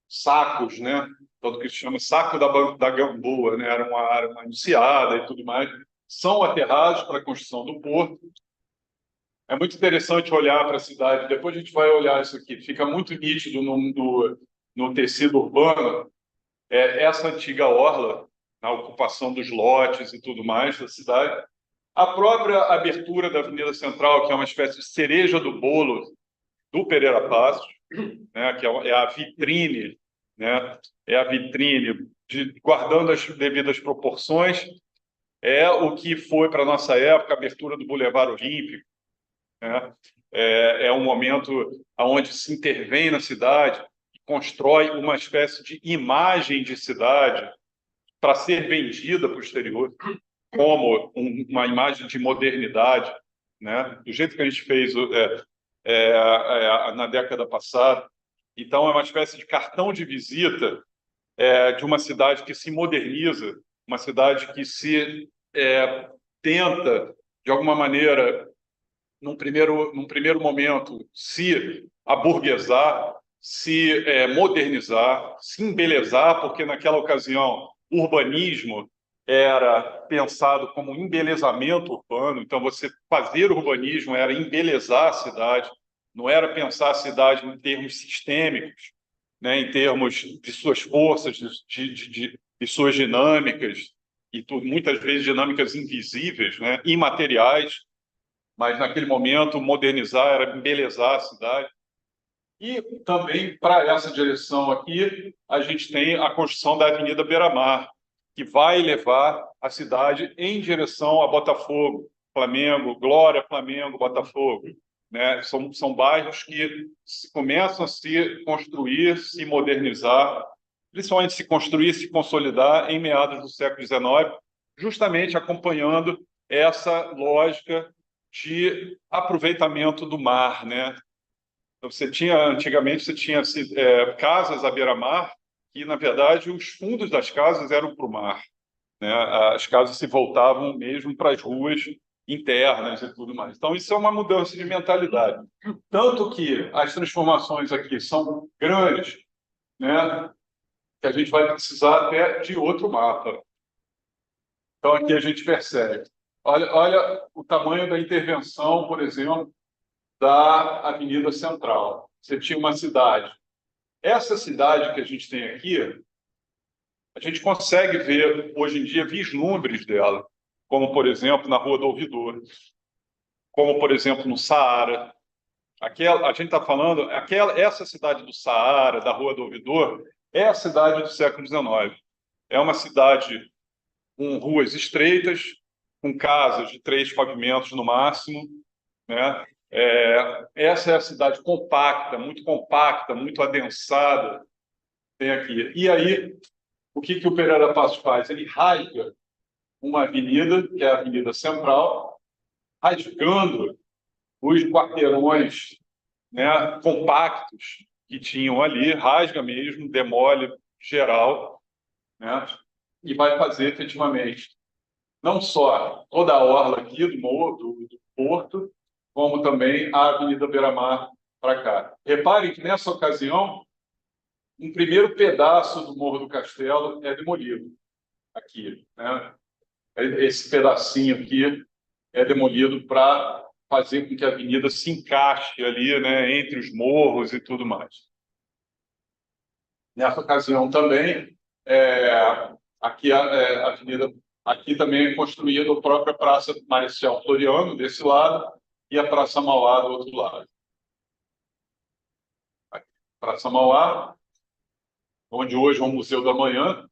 sacos, né? Tanto que se chama saco da Gamboa, né? Era uma área enseada e tudo mais, são aterrados para a construção do porto. É muito interessante olhar para a cidade, depois a gente vai olhar isso aqui, fica muito nítido no tecido urbano, essa antiga orla, a ocupação dos lotes e tudo mais da cidade, a própria abertura da Avenida Central, que é uma espécie de cereja do bolo do Pereira Passos, né, que é a vitrine, né, guardando as devidas proporções, é o que foi para a nossa época a abertura do Boulevard Olímpico, né? É um momento onde se intervém na cidade e constrói uma espécie de imagem de cidade para ser vendida para o exterior como uma imagem de modernidade, né? Do jeito que a gente fez na década passada. Então, é uma espécie de cartão de visita de uma cidade que se moderniza, uma cidade que se tenta, de alguma maneira, num primeiro momento, se aburguesar, se modernizar, se embelezar, porque naquela ocasião o urbanismo era pensado como embelezamento urbano, então você fazer urbanismo era embelezar a cidade, não era pensar a cidade em termos sistêmicos, né, em termos de suas forças, de suas dinâmicas, e muitas vezes dinâmicas invisíveis, né, imateriais, mas naquele momento modernizar era embelezar a cidade. E também, para essa direção aqui, a gente tem a construção da Avenida Beira-Mar, que vai levar a cidade em direção a Botafogo, Flamengo, Glória, Flamengo, Botafogo. Né? São bairros que começam a se construir, se modernizar, principalmente se construir, se consolidar em meados do século XIX, justamente acompanhando essa lógica de aproveitamento do mar, né? Antigamente, você tinha casas à beira-mar que, na verdade, os fundos das casas eram para o mar, né? As casas se voltavam mesmo para as ruas internas e tudo mais. Então, isso é uma mudança de mentalidade. Tanto que as transformações aqui são grandes, né? Que a gente vai precisar até de outro mapa. Então, aqui a gente percebe. Olha o tamanho da intervenção, por exemplo, da Avenida Central. Você tinha uma cidade. Essa cidade que a gente tem aqui, a gente consegue ver, hoje em dia, vislumbres dela, como, por exemplo, na Rua do Ouvidor, como, por exemplo, no Saara. A gente está falando, essa cidade do Saara, da Rua do Ouvidor, é a cidade do século XIX. É uma cidade com ruas estreitas, com casas de 3 pavimentos no máximo, né? Essa é a cidade compacta, muito adensada, tem aqui. E aí, o que o Pereira Passos faz? Ele rasga uma avenida, que é a Avenida Central, rasgando os quarteirões, né, compactos que tinham ali, rasga mesmo, demole geral, né, e vai fazer efetivamente não só toda a orla aqui do morro, do porto, como também a Avenida Beira-Mar para cá. Reparem que nessa ocasião, um primeiro pedaço do Morro do Castelo é demolido aqui, né? Esse pedacinho aqui é demolido para fazer com que a avenida se encaixe ali, né, entre os morros e tudo mais. Nessa ocasião também, aqui a avenida, aqui também é construída a própria Praça Marechal Floriano desse lado e a Praça Mauá do outro lado. Aqui, Praça Mauá, onde hoje é o Museu da Manhã,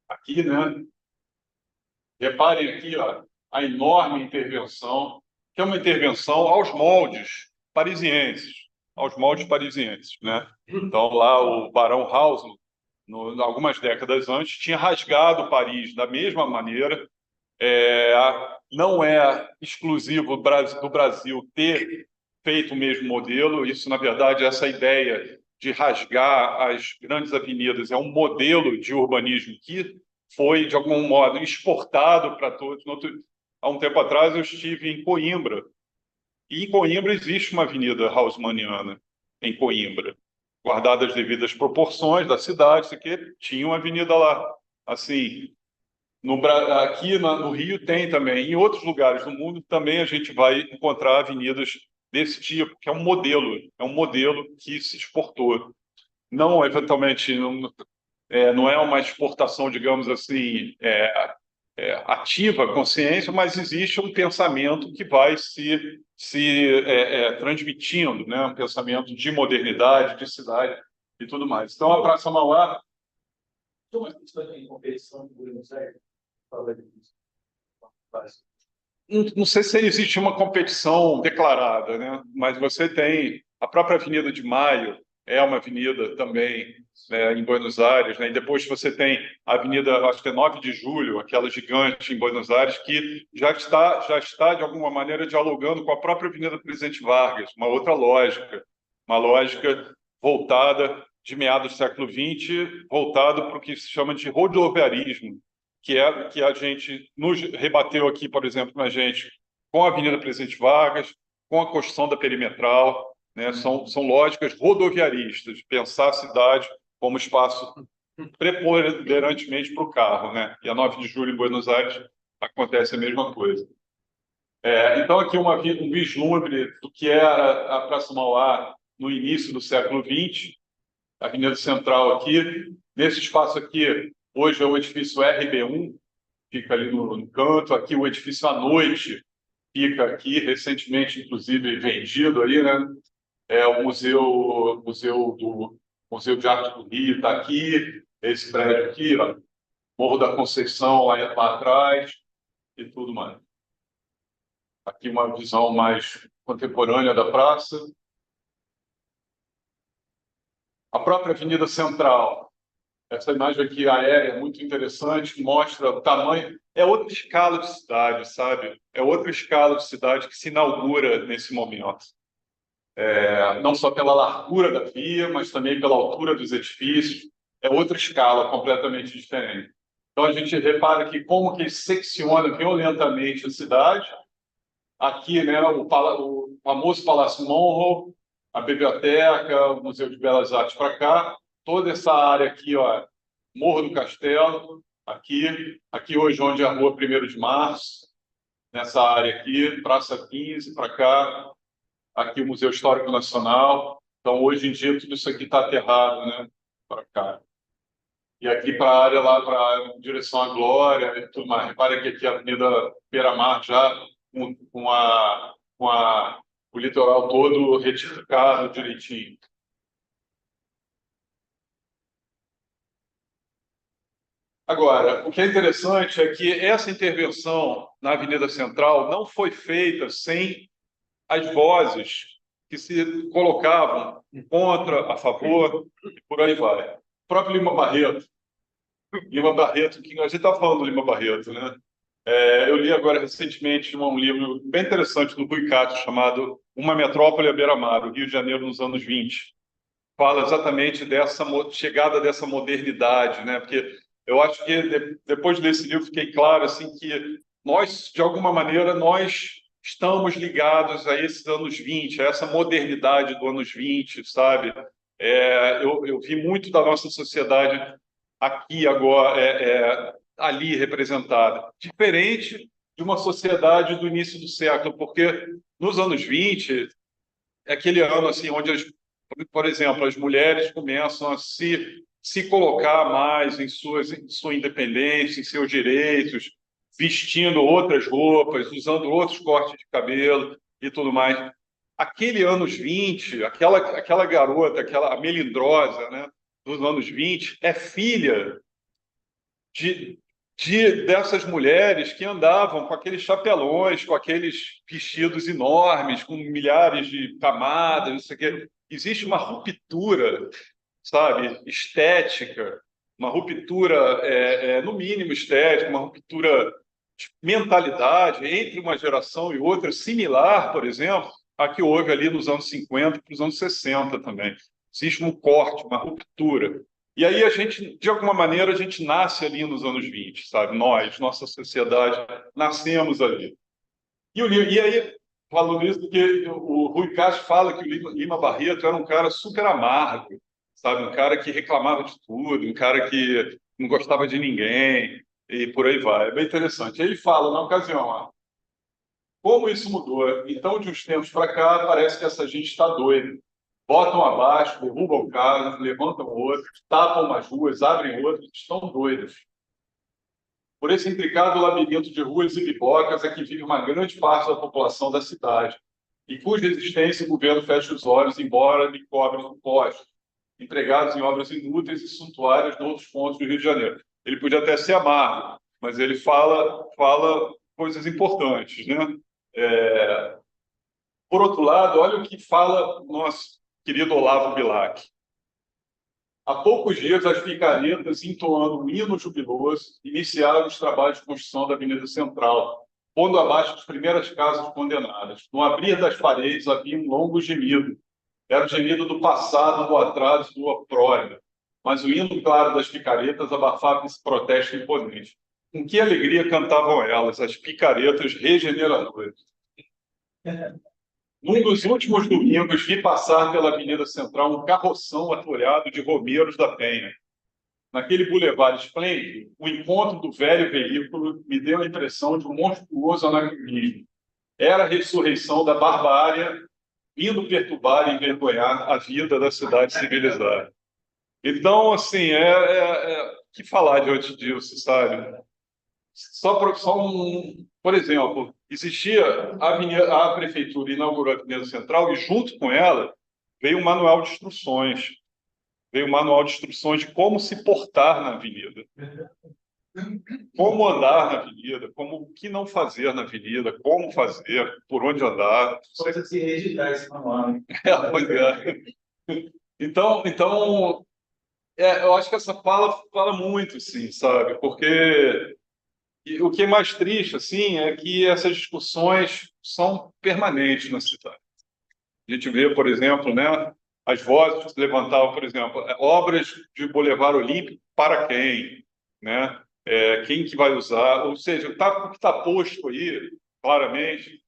aqui, né? Reparem aqui, ó, a enorme intervenção, que é uma intervenção aos moldes parisienses, né? Então, lá o Barão Haussmann, algumas décadas antes, tinha rasgado Paris da mesma maneira. Não é exclusivo do Brasil ter feito o mesmo modelo. Isso, na verdade, essa ideia de rasgar as grandes avenidas é um modelo de urbanismo que foi, de algum modo, exportado para todos. Há um tempo atrás, eu estive em Coimbra, e em Coimbra existe uma avenida haussmanniana, em Coimbra, guardadas as devidas proporções da cidade, isso aqui, tinha uma avenida lá. Assim, aqui no Rio tem também, em outros lugares do mundo também a gente vai encontrar avenidas desse tipo, que é um modelo que se exportou. Não, eventualmente, não é uma exportação, digamos assim, ativa a consciência, mas existe um pensamento que vai se transmitindo, né? Um pensamento de modernidade, de cidade e tudo mais. Então, a Praça Mauá... Como é que isso tem competição com o Buenos Aires? Não sei se existe uma competição declarada, né? Mas você tem a própria Avenida de Maio, é uma avenida também, né, em Buenos Aires, né? E depois você tem a Avenida, acho que é 9 de Julho, aquela gigante em Buenos Aires, que já está de alguma maneira dialogando com a própria Avenida Presidente Vargas, uma lógica voltada de meados do século XX, voltada para o que se chama de rodoviarismo, que a gente nos rebateu aqui, por exemplo, na gente, com a Avenida Presidente Vargas, com a construção da perimetral, né? São lógicas rodoviaristas, pensar a cidade como espaço preponderantemente para o carro, né? E a 9 de Julho em Buenos Aires acontece a mesma coisa. Então, aqui um vislumbre do que era a Praça Mauá no início do século XX, a Avenida Central aqui. Nesse espaço aqui, hoje é o edifício RB1, fica ali no canto. Aqui o edifício à noite fica aqui, recentemente, inclusive, vendido aí, né? O Museu de Arte do Rio está aqui, esse prédio aqui, ó, Morro da Conceição lá atrás e tudo mais. Aqui uma visão mais contemporânea da praça. A própria Avenida Central, essa imagem aqui aérea é muito interessante, que mostra o tamanho. É outra escala de cidade, sabe? É outra escala de cidade que se inaugura nesse momento. Não só pela largura da via, mas também pela altura dos edifícios. É outra escala completamente diferente. Então, a gente repara que como que secciona violentamente a cidade. Aqui, né, o famoso Palácio Monroe, a biblioteca, o Museu de Belas Artes para cá, toda essa área aqui, ó, Morro do Castelo, aqui hoje onde é a Rua 1º de Março, nessa área aqui, Praça 15 para cá, aqui o Museu Histórico Nacional. Então, hoje em dia, tudo isso aqui está aterrado, né, para cá. E aqui para a área lá, para direção à Glória e tudo mais. Repare que aqui a Avenida Beira-Mar já com o litoral todo retificado direitinho. Agora, o que é interessante é que essa intervenção na Avenida Central não foi feita sem as vozes que se colocavam contra, a favor, e por aí vai. O próprio Lima Barreto, que a gente está falando do Lima Barreto, né? Eu li agora recentemente um livro bem interessante do Rui Cato, chamado Uma Metrópole à Beira-Mar, o Rio de Janeiro nos anos 20. Fala exatamente dessa chegada dessa modernidade, né? Porque eu acho que depois desse livro fiquei claro assim que nós, de alguma maneira, nós estamos ligados a esses anos 20, a essa modernidade do anos 20, sabe? Eu vi muito da nossa sociedade aqui agora, ali representada, diferente de uma sociedade do início do século, porque nos anos 20 é aquele ano assim onde por exemplo, as mulheres começam a se colocar mais em sua independência, em seus direitos, vestindo outras roupas, usando outros cortes de cabelo e tudo mais. Aquele anos 20, aquela garota, a melindrosa, né, dos anos 20, é filha de, dessas mulheres que andavam com aqueles chapelões, com aqueles vestidos enormes, com milhares de camadas, não sei o quê. Existe uma ruptura, sabe, estética, uma ruptura, no mínimo estética, uma ruptura de mentalidade entre uma geração e outra, similar, por exemplo, a que houve ali nos anos 50 para os anos 60 também. Existe um corte, uma ruptura. E aí a gente, de alguma maneira, a gente nasce ali nos anos 20, sabe? Nós, nossa sociedade, nascemos ali. E aí, falando isso, porque o Rui Castro fala que o Lima Barreto era um cara super amargo, sabe? Um cara que reclamava de tudo, um cara que não gostava de ninguém, e por aí vai. É bem interessante. Ele fala, na ocasião, como isso mudou. Então, de uns tempos para cá, parece que essa gente está doida. Botam abaixo, derrubam casas, levantam outros, tapam umas ruas, abrem outras, estão doidos. Por esse intricado labirinto de ruas e bibocas é que vive uma grande parte da população da cidade, e cuja existência o governo fecha os olhos, embora lhe cobre impostos, empregados em obras inúteis e suntuárias de outros pontos do Rio de Janeiro. Ele podia até ser amargo, mas ele fala coisas importantes, né? Por outro lado, olha o que fala nosso querido Olavo Bilac. Há poucos dias, as picaretas, entoando um hino jubiloso, iniciaram os trabalhos de construção da Avenida Central, pondo abaixo as primeiras casas condenadas. No abrir das paredes havia um longo gemido. Era o gemido do passado, do atraso, do opróbrio. Mas o hino claro das picaretas abafava esse protesto imponente. Com que alegria cantavam elas, as picaretas regeneradoras. Num dos últimos domingos, vi passar pela Avenida Central um carroção atulhado de romeiros da Penha. Naquele bulevar esplêndido, o encontro do velho veículo me deu a impressão de um monstruoso anacronismo. Era a ressurreição da barbárie vindo perturbar e envergonhar a vida da cidade civilizada. Então, assim, que falar diante disso, sabe? Por exemplo, existia a prefeitura inaugurou a Avenida Central e junto com ela veio um manual de instruções, de como se portar na avenida, como andar na avenida, o que não fazer na avenida, como fazer, por onde andar. Coisa de se registrar esse manual, né? Pois é. Então, eu acho que essa fala muito, sim, sabe? Porque o que é mais triste, assim, é que essas discussões são permanentes na cidade. A gente vê, por exemplo, né, as vozes que se levantavam, por exemplo, obras de Boulevard Olímpico para quem, né? Quem que vai usar? Ou seja, o que está posto aí, claramente,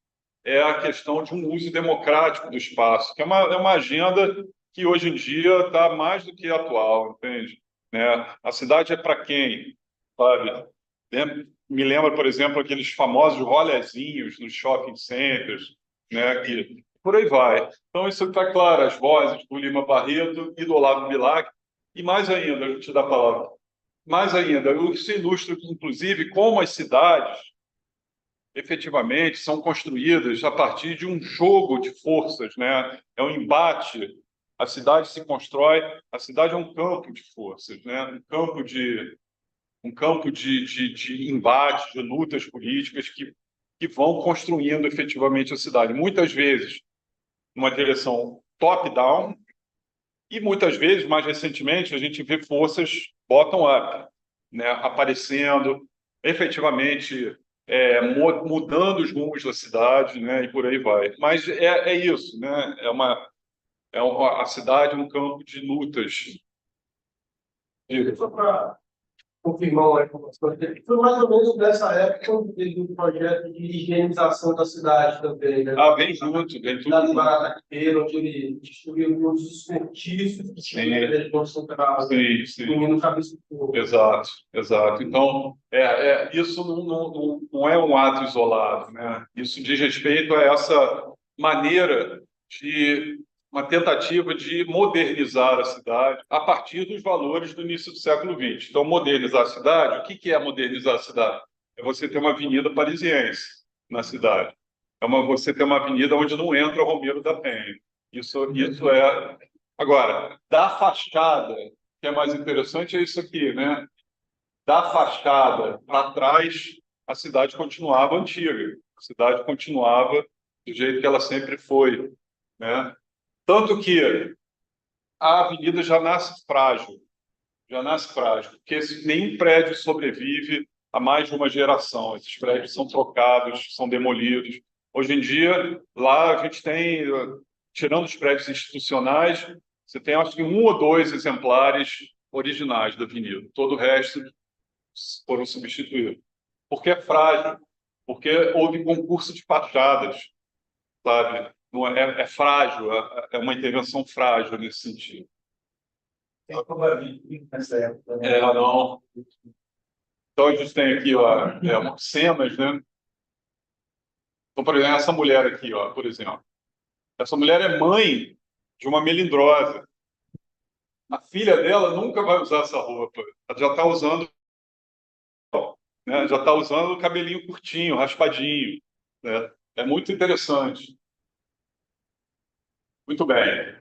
é a questão de um uso democrático do espaço, que é uma agenda que hoje em dia está mais do que atual, entende? Né? A cidade é para quem, sabe? Me lembra, por exemplo, aqueles famosos rolezinhos nos shopping centers, né? Que por aí vai. Então, isso está claro, as vozes do Lima Barreto e do Olavo Bilac, e mais ainda, eu te dar a palavra, mais ainda, isso ilustra, inclusive, como as cidades efetivamente são construídas a partir de um jogo de forças, né? É um embate. A cidade se constrói, a cidade é um campo de forças, né? um campo de embate, de lutas políticas que vão construindo efetivamente a cidade. Muitas vezes, numa direção top-down, e muitas vezes, mais recentemente, a gente vê forças bottom-up, né, aparecendo, efetivamente mudando os rumos da cidade, né, e por aí vai. Mas é isso, né? A cidade é um campo de lutas. Só para confirmar uma informação, foi mais ou menos nessa época quando teve um projeto de higienização da cidade também, né? Vem junto, vem tudo. Da Barataqueira, onde ele destruiu todos os cortiços que tinha de concentrado, no cabeça do povo. Exato, exato. Então, isso não é um ato isolado, né? Isso diz respeito a essa maneira de uma tentativa de modernizar a cidade a partir dos valores do início do século XX. Então, modernizar a cidade, o que é modernizar a cidade? É você ter uma avenida parisiense na cidade. Você ter uma avenida onde não entra Romero da Penha. Isso é... Agora, da fachada, o que é mais interessante é isso aqui, né? Da fachada para trás, a cidade continuava antiga. A cidade continuava do jeito que ela sempre foi, né? Tanto que a avenida já nasce frágil, porque nenhum prédio sobrevive a mais de uma geração. Esses prédios são trocados, são demolidos. Hoje em dia, lá a gente tem, tirando os prédios institucionais, você tem acho que 1 ou 2 exemplares originais da avenida. Todo o resto foram substituídos. Porque é frágil, porque houve concurso de fachadas, sabe? Não é frágil, é uma intervenção frágil nesse sentido. Tem probabilidade nessa época, né? Não. Então a gente tem aqui, ó, cenas, né? Então, por exemplo, essa mulher aqui, ó, por exemplo. Essa mulher é mãe de uma melindrosa. A filha dela nunca vai usar essa roupa. Ela já está usando, né? Já está usando o cabelinho curtinho, raspadinho, né? É muito interessante. Muito bem.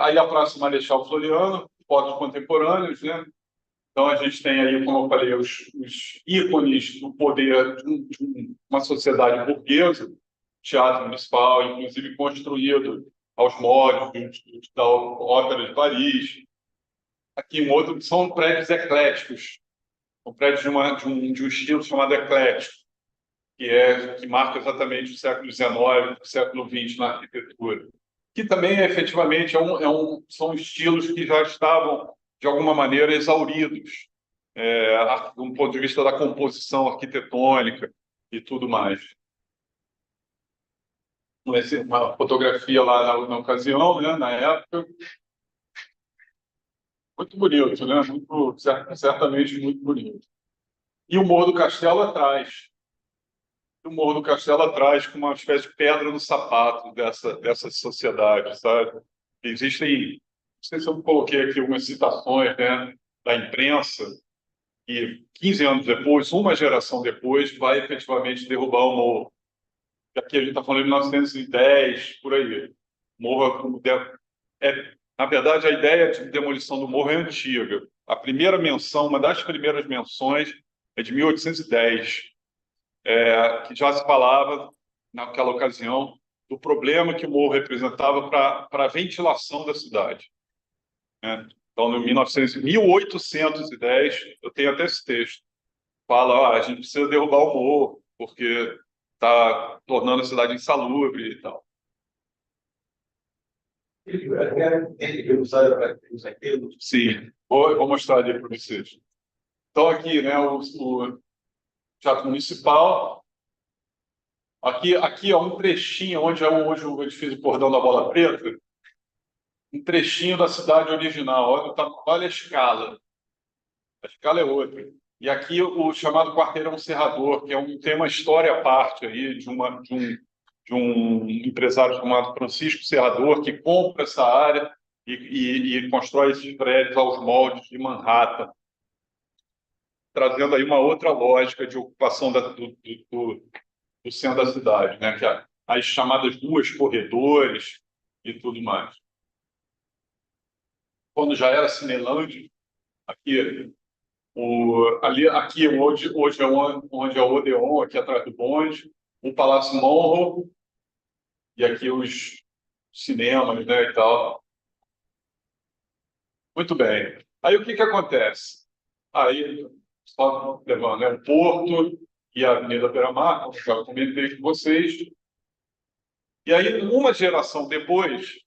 Aí a Praça Marechal Floriano, fotos contemporâneos, né? Então a gente tem aí, como eu falei, os ícones do poder de uma sociedade burguesa, Teatro Municipal, inclusive construído aos moldes da Ópera de Paris. Aqui um outro são prédios ecléticos, são prédios de um estilo chamado eclético, que marca exatamente o século XIX, o século XX na arquitetura. Que também, efetivamente, são estilos que já estavam, de alguma maneira, exauridos, do ponto de vista da composição arquitetônica e tudo mais. Uma fotografia lá na ocasião, né, na época. Muito bonito, né? Certamente muito bonito. E o Morro do Castelo atrás. O Morro do Castelo atrás, com uma espécie de pedra no sapato dessa sociedade, sabe? Existem, não sei se eu coloquei aqui algumas citações, né, da imprensa, que 15 anos depois, uma geração depois, vai efetivamente derrubar o morro. Aqui a gente está falando de 1910, por aí. Morro na verdade, a ideia de demolição do morro é antiga. A primeira menção, uma das primeiras menções, é de 1810, que já se falava, naquela ocasião, do problema que o morro representava para a ventilação da cidade, né? Então, em 1810, eu tenho até esse texto, fala, a gente precisa derrubar o morro, porque está tornando a cidade insalubre e tal. Sim, vou mostrar ali para vocês. Então, aqui, né, o Teatro Municipal. Aqui é um trechinho, onde é hoje o edifício Cordão da Bola Preta, um trechinho da cidade original. Olha a escala. A escala é outra. E aqui o chamado Quarteirão Serrador, que tem uma história à parte aí de um empresário chamado Francisco Serrador, que compra essa área e constrói esses prédios aos moldes de Manhattan, trazendo aí uma outra lógica de ocupação do centro da cidade, né? Que é as chamadas ruas corredores e tudo mais. Quando já era Cinelândia, aqui Aqui hoje é onde é o Odeon, aqui atrás do bonde, o Palácio Monroe, e aqui os cinemas, né, e tal. Muito bem. Aí o que acontece? Aí, só levando, né, o Porto e a Avenida Beira-Mar, como eu já comentei com vocês. E aí, uma geração depois,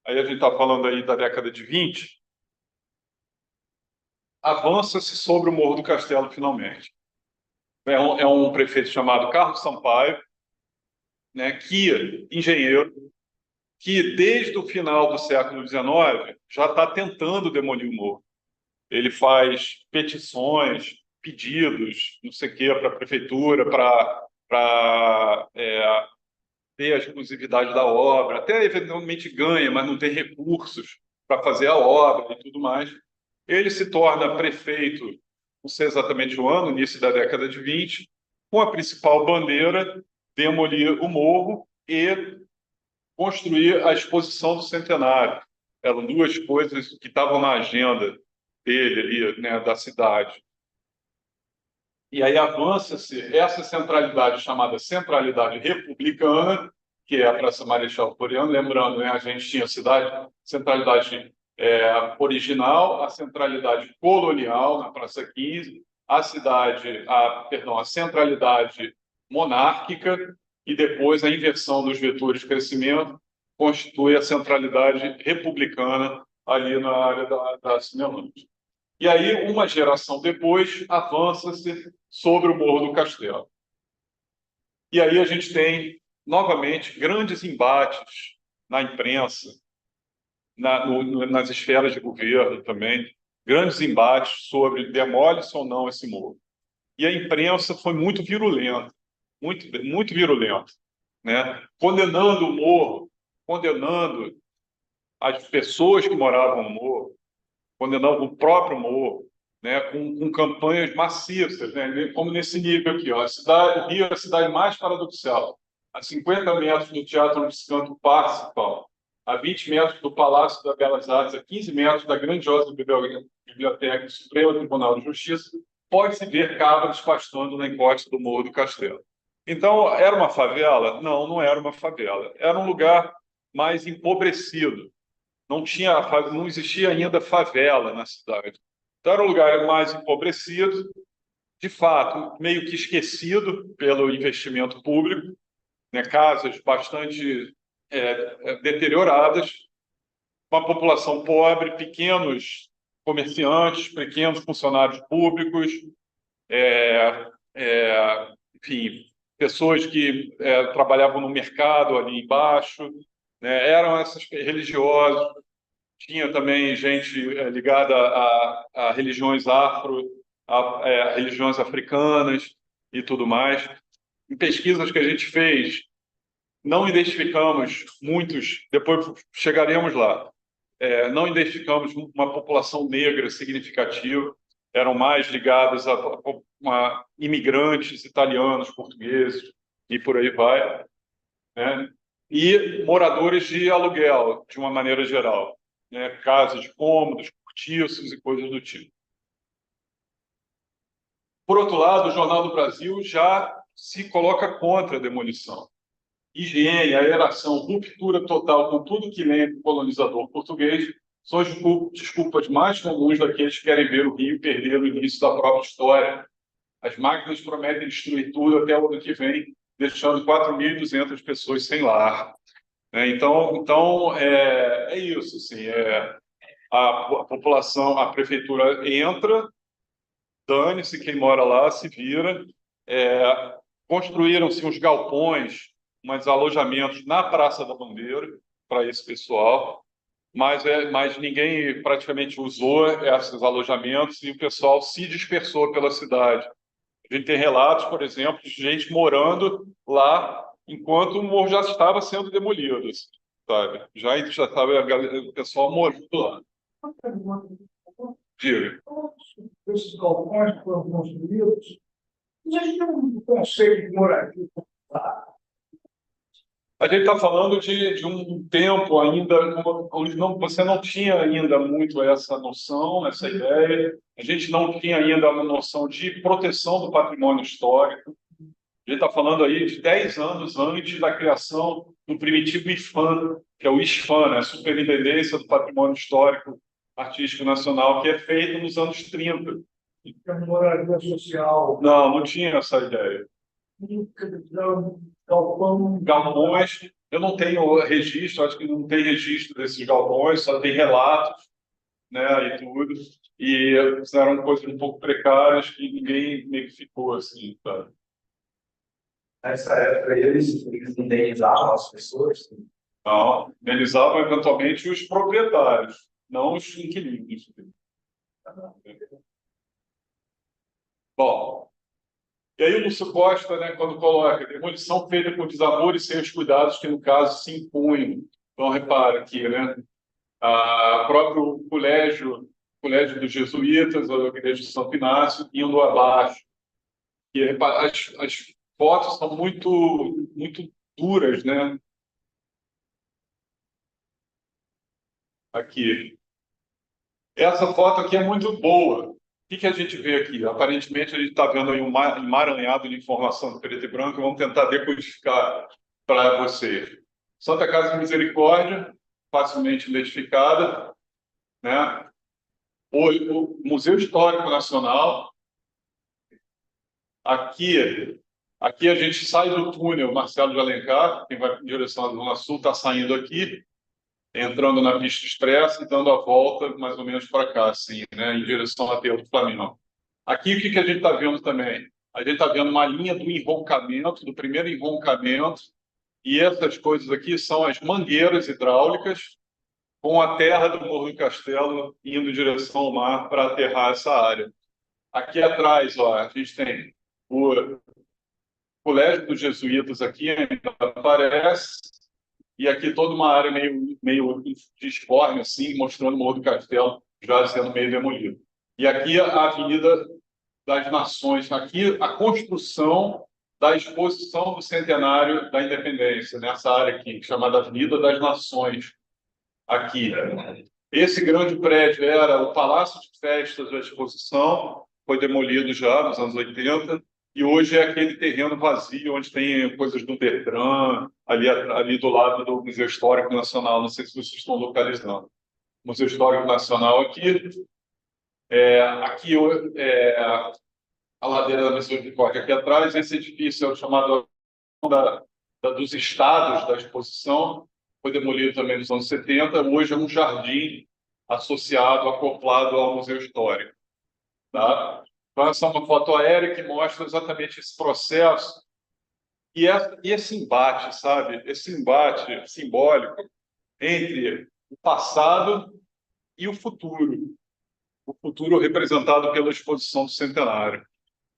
aí a gente está falando aí da década de 20, avança-se sobre o Morro do Castelo finalmente. É um prefeito chamado Carlos Sampaio, né, que engenheiro, que desde o final do século XIX já está tentando demolir o morro. Ele faz petições, pedidos, não sei o quê, para a prefeitura, para ter a exclusividade da obra, até eventualmente ganha, mas não tem recursos para fazer a obra e tudo mais. Ele se torna prefeito, não sei exatamente o ano, início da década de 20, com a principal bandeira demolir o morro e construir a exposição do centenário. Eram duas coisas que estavam na agenda dele ali, né, da cidade. E aí avança-se essa centralidade chamada centralidade republicana, que é a Praça Marechal Floriano. Lembrando, né, a gente tinha a centralidade original, a centralidade colonial na Praça 15, a centralidade monárquica e depois a inversão dos vetores de crescimento constitui a centralidade republicana ali na área da Cinelândia. E aí, uma geração depois, avança-se sobre o Morro do Castelo. E aí a gente tem, novamente, grandes embates na imprensa, nas esferas de governo também, grandes embates sobre demole-se ou não esse morro. E a imprensa foi muito virulenta, muito virulenta, né? Condenando o morro, condenando as pessoas que moravam no morro, condenando o próprio morro, né, com campanhas maciças, né, como nesse nível aqui. Ó, o Rio é a cidade mais paradoxal. A 50 metros do Teatro Luiz Canto Municipal, a 20 metros do Palácio das Belas Artes, a 15 metros da grandiosa Biblioteca do Supremo Tribunal de Justiça, pode-se ver cabras pastando na encosta do Morro do Castelo. Então, era uma favela? Não, não era uma favela. Era um lugar mais empobrecido. Não existia ainda favela na cidade. Então, era um lugar mais empobrecido, de fato, meio que esquecido pelo investimento público, né? Casas bastante deterioradas, uma população pobre, pequenos comerciantes, pequenos funcionários públicos, enfim, pessoas que trabalhavam no mercado ali embaixo, né? Eram essas religiosos. Tinha também gente ligada a religiões a religiões africanas e tudo mais. Em pesquisas que a gente fez, não identificamos muitos, depois chegaremos lá, não identificamos uma população negra significativa, eram mais ligadas a imigrantes italianos, portugueses e por aí vai, né? E moradores de aluguel, de uma maneira geral, né? Casas cômodos, cortiços e coisas do tipo. Por outro lado, o Jornal do Brasil já se coloca contra a demolição. Higiene, aeração, ruptura total com tudo que lembra o colonizador português são as desculpas mais comuns daqueles que querem ver o Rio perder o início da própria história. As máquinas prometem destruir tudo até o ano que vem, deixando 4.200 pessoas sem lar. Então é isso. Assim, a população, a prefeitura entra, dane-se quem mora lá, se vira. Construíram-se uns galpões, uns alojamentos na Praça da Bandeira para esse pessoal, mas ninguém praticamente usou esses alojamentos e o pessoal se dispersou pela cidade. A gente tem relatos, por exemplo, de gente morando lá enquanto o morro já estava sendo demolido, assim, sabe? Já estava o pessoal morando lá. Diga. Esses galpões foram construídos, mas não um conceito de moradia. A gente está falando de um tempo ainda onde você não tinha ainda muito essa noção, essa ideia. A gente não tinha ainda uma noção de proteção do patrimônio histórico. A gente está falando aí de 10 anos antes da criação do primitivo IFAM, que é o ISFAM, né? A Superintendência do Patrimônio Histórico Artístico Nacional, que é feito nos anos 30. Moradia social. Não tinha essa ideia. Galpão. Galpões, eu não tenho registro, acho que não tem registro desses galpões, só tem relatos, né, e tudo. E fizeram coisas um pouco precárias que ninguém meio que ficou assim, tá? Nessa época, eles indenizavam as pessoas. Não, indenizavam eventualmente os proprietários, não os inquilinos. Bom, e aí o Lúcio Costa, né, quando coloca demolição feita com desamor e sem os cuidados que, no caso, se impunham. Então, repara aqui, né? O próprio colégio dos jesuítas, a igreja de Santo Inácio, indo abaixo. E repara, as fotos são muito duras, né? Aqui. Essa foto aqui é muito boa. O que a gente vê aqui? Aparentemente, a gente está vendo aí um emaranhado de informação do preto e branco. Vamos tentar decodificar para você. Santa Casa de Misericórdia, facilmente identificada, né? O Museu Histórico Nacional. Aqui a gente sai do túnel Marcelo de Alencar, quem vai em direção à Zona Sul está saindo aqui, entrando na pista expressa e dando a volta mais ou menos para cá, assim, né, em direção ao Aterro do Flamengo. Aqui o que a gente está vendo também? A gente está vendo uma linha do enroncamento, do primeiro enroncamento, e essas coisas aqui são as mangueiras hidráulicas com a terra do Morro do Castelo indo em direção ao mar para aterrar essa área. Aqui atrás, ó, a gente tem o Colégio dos Jesuítas aqui ainda aparece, e aqui toda uma área meio disforme, assim, mostrando o Morro do Castelo já sendo meio demolido. E aqui a Avenida das Nações, aqui a construção da exposição do centenário da independência, nessa área aqui, chamada Avenida das Nações. Aqui. Esse grande prédio era o Palácio de Festas da Exposição, foi demolido já nos anos 80, e hoje é aquele terreno vazio onde tem coisas do Detran, ali do lado do Museu Histórico Nacional. Não sei se vocês estão localizando. Museu Histórico Nacional aqui. Aqui a ladeira da Misericórdia aqui atrás. Esse edifício é o chamado dos estados da exposição. Foi demolido também nos anos 70. Hoje é um jardim associado, acoplado ao Museu Histórico. Tá? Então, essa é uma foto aérea que mostra exatamente esse processo e esse embate, sabe? Esse embate simbólico entre o passado e o futuro. O futuro representado pela exposição do centenário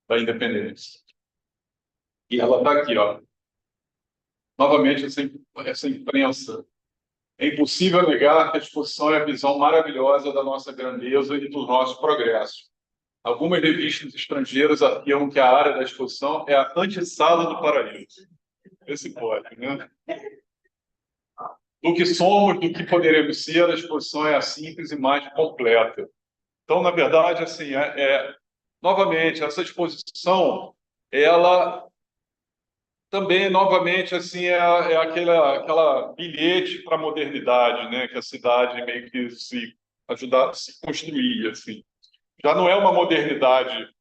da independência. E ela está aqui, ó. Novamente, essa imprensa. É impossível negar que a exposição é a visão maravilhosa da nossa grandeza e do nosso progresso. Algumas revistas estrangeiras afirmam que a área da exposição é a antessala do paraíso. Esse pode, né? Do que somos, do que poderemos ser, a exposição é a síntese mais completa. Então, na verdade, assim, novamente, essa exposição, ela também, novamente, assim, aquela bilhete para a modernidade, né? Que a cidade meio que se ajudar a se construir, assim. Já não é uma modernidade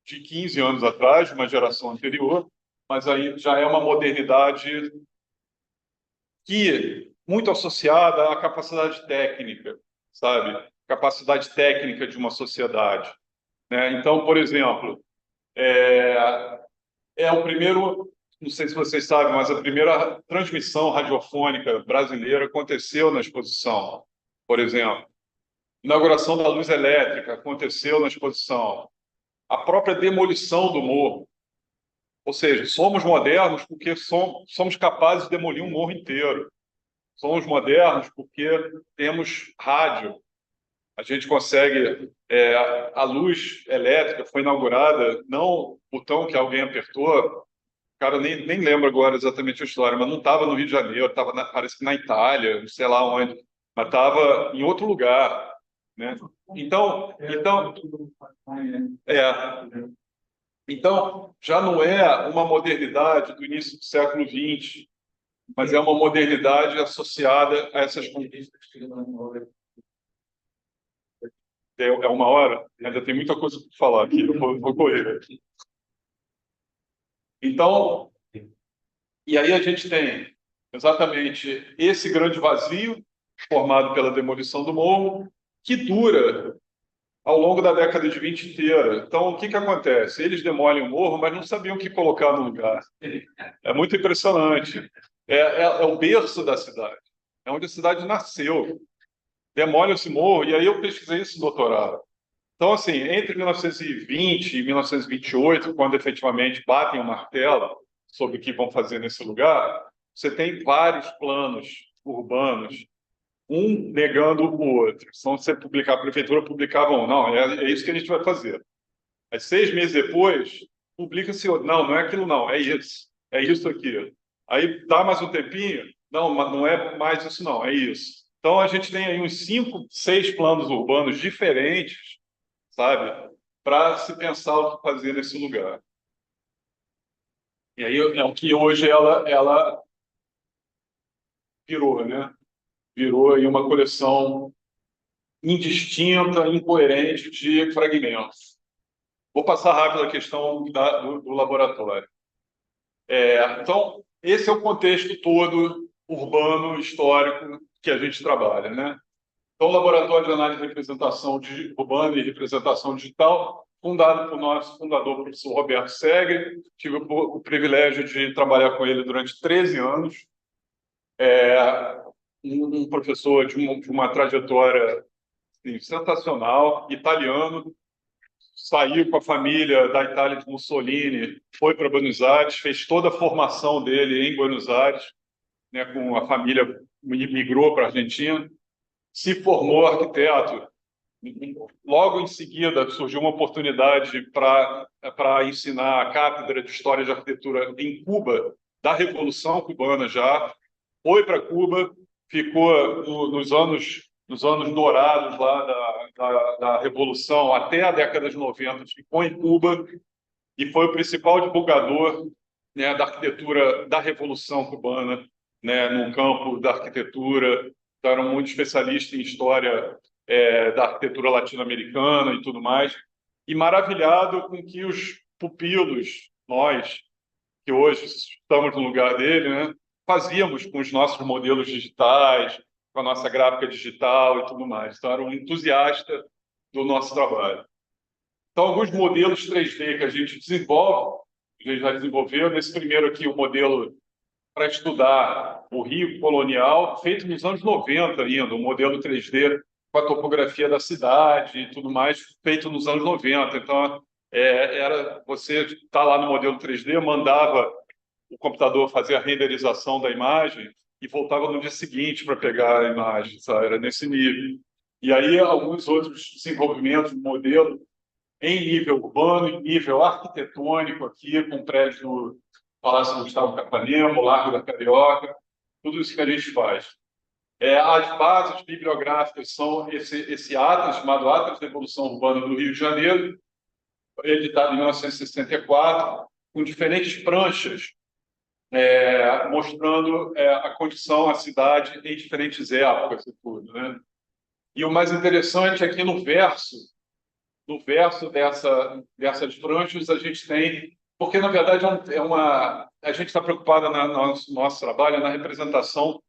de 15 anos atrás, de uma geração anterior, mas aí já é uma modernidade que muito associada à capacidade técnica, sabe? Capacidade técnica de uma sociedade, né? Então, por exemplo, o primeiro, não sei se vocês sabem, mas a primeira transmissão radiofônica brasileira aconteceu na exposição, por exemplo. Inauguração da luz elétrica aconteceu na exposição. A própria demolição do morro. Ou seja, somos modernos porque somos capazes de demolir um morro inteiro. Somos modernos porque temos rádio. A gente consegue... a luz elétrica foi inaugurada, não o botão que alguém apertou, cara nem lembra agora exatamente a história, mas não estava no Rio de Janeiro, estava, parece que na Itália, não sei lá onde, mas estava em outro lugar, né? É, então, já não é uma modernidade do início do século XX, mas é uma modernidade associada a essas conquistas. É uma hora, ainda tem muita coisa para falar aqui, eu vou correr. Então, e aí a gente tem exatamente esse grande vazio formado pela demolição do morro, que dura ao longo da década de 20 inteira. Então, o que acontece? Eles demolem o morro, mas não sabiam o que colocar no lugar. É muito impressionante. É o berço da cidade. É onde a cidade nasceu. Demole esse morro, e aí eu pesquisei esse doutorado. Então, assim, entre 1920 e 1928, quando efetivamente batem o martelo sobre o que vão fazer nesse lugar, você tem vários planos urbanos, um negando o outro. Então, você publicar, a prefeitura publicava um, não, é isso que a gente vai fazer. Aí, 6 meses depois, publica-se outro, não é aquilo não, é isso aqui. Aí, dá mais um tempinho, não, mas não é mais isso não, é isso. Então, a gente tem aí uns 5, 6 planos urbanos diferentes, sabe, para se pensar o que fazer nesse lugar. E aí é o que hoje ela virou, né? Virou aí uma coleção indistinta, incoerente de fragmentos. Vou passar rápido a questão do laboratório. Então, esse é o contexto todo urbano, histórico, que a gente trabalha, né? Então, o Laboratório de Análise e Representação Urbana e Representação Digital, fundado por nosso fundador, professor Roberto Segre. Tive o privilégio de trabalhar com ele durante 13 anos. Um professor de uma trajetória assim, sensacional, italiano, saiu com a família da Itália de Mussolini, foi para Buenos Aires, fez toda a formação dele em Buenos Aires, né, com a família migrou para a Argentina, se formou arquiteto. Logo em seguida surgiu uma oportunidade para ensinar a cátedra de História de Arquitetura em Cuba, da Revolução Cubana já, foi para Cuba, ficou nos anos dourados lá da Revolução até a década de 90, ficou em Cuba e foi o principal divulgador, né, da arquitetura da Revolução Cubana, né, no campo da arquitetura. Então, era muito especialista em história da arquitetura latino-americana e tudo mais, e maravilhado com que os pupilos, nós, que hoje estamos no lugar dele, né, fazíamos com os nossos modelos digitais, com a nossa gráfica digital e tudo mais. Então, era um entusiasta do nosso trabalho. Então, alguns modelos 3D que a gente desenvolve, a gente já desenvolveu. Nesse primeiro aqui, o modelo para estudar o Rio colonial, feito nos anos 90 ainda, um modelo 3D com a topografia da cidade e tudo mais, feito nos anos 90. Então, era você estar lá no modelo 3D, mandava o computador fazer a renderização da imagem e voltava no dia seguinte para pegar a imagem, sabe? Era nesse nível. E aí, alguns outros desenvolvimentos do modelo em nível urbano, em nível arquitetônico, aqui, com o prédio do Palácio Gustavo Capanema, o Largo da Carioca, tudo isso que a gente faz. As bases bibliográficas são esse atlas, chamado Atlas da Evolução Urbana do Rio de Janeiro, editado em 1964, com diferentes pranchas, mostrando a condição, a cidade em diferentes épocas e tudo, né? E o mais interessante é que no verso dessas pranchas a gente tem, porque na verdade a gente está preocupado no nosso trabalho na representação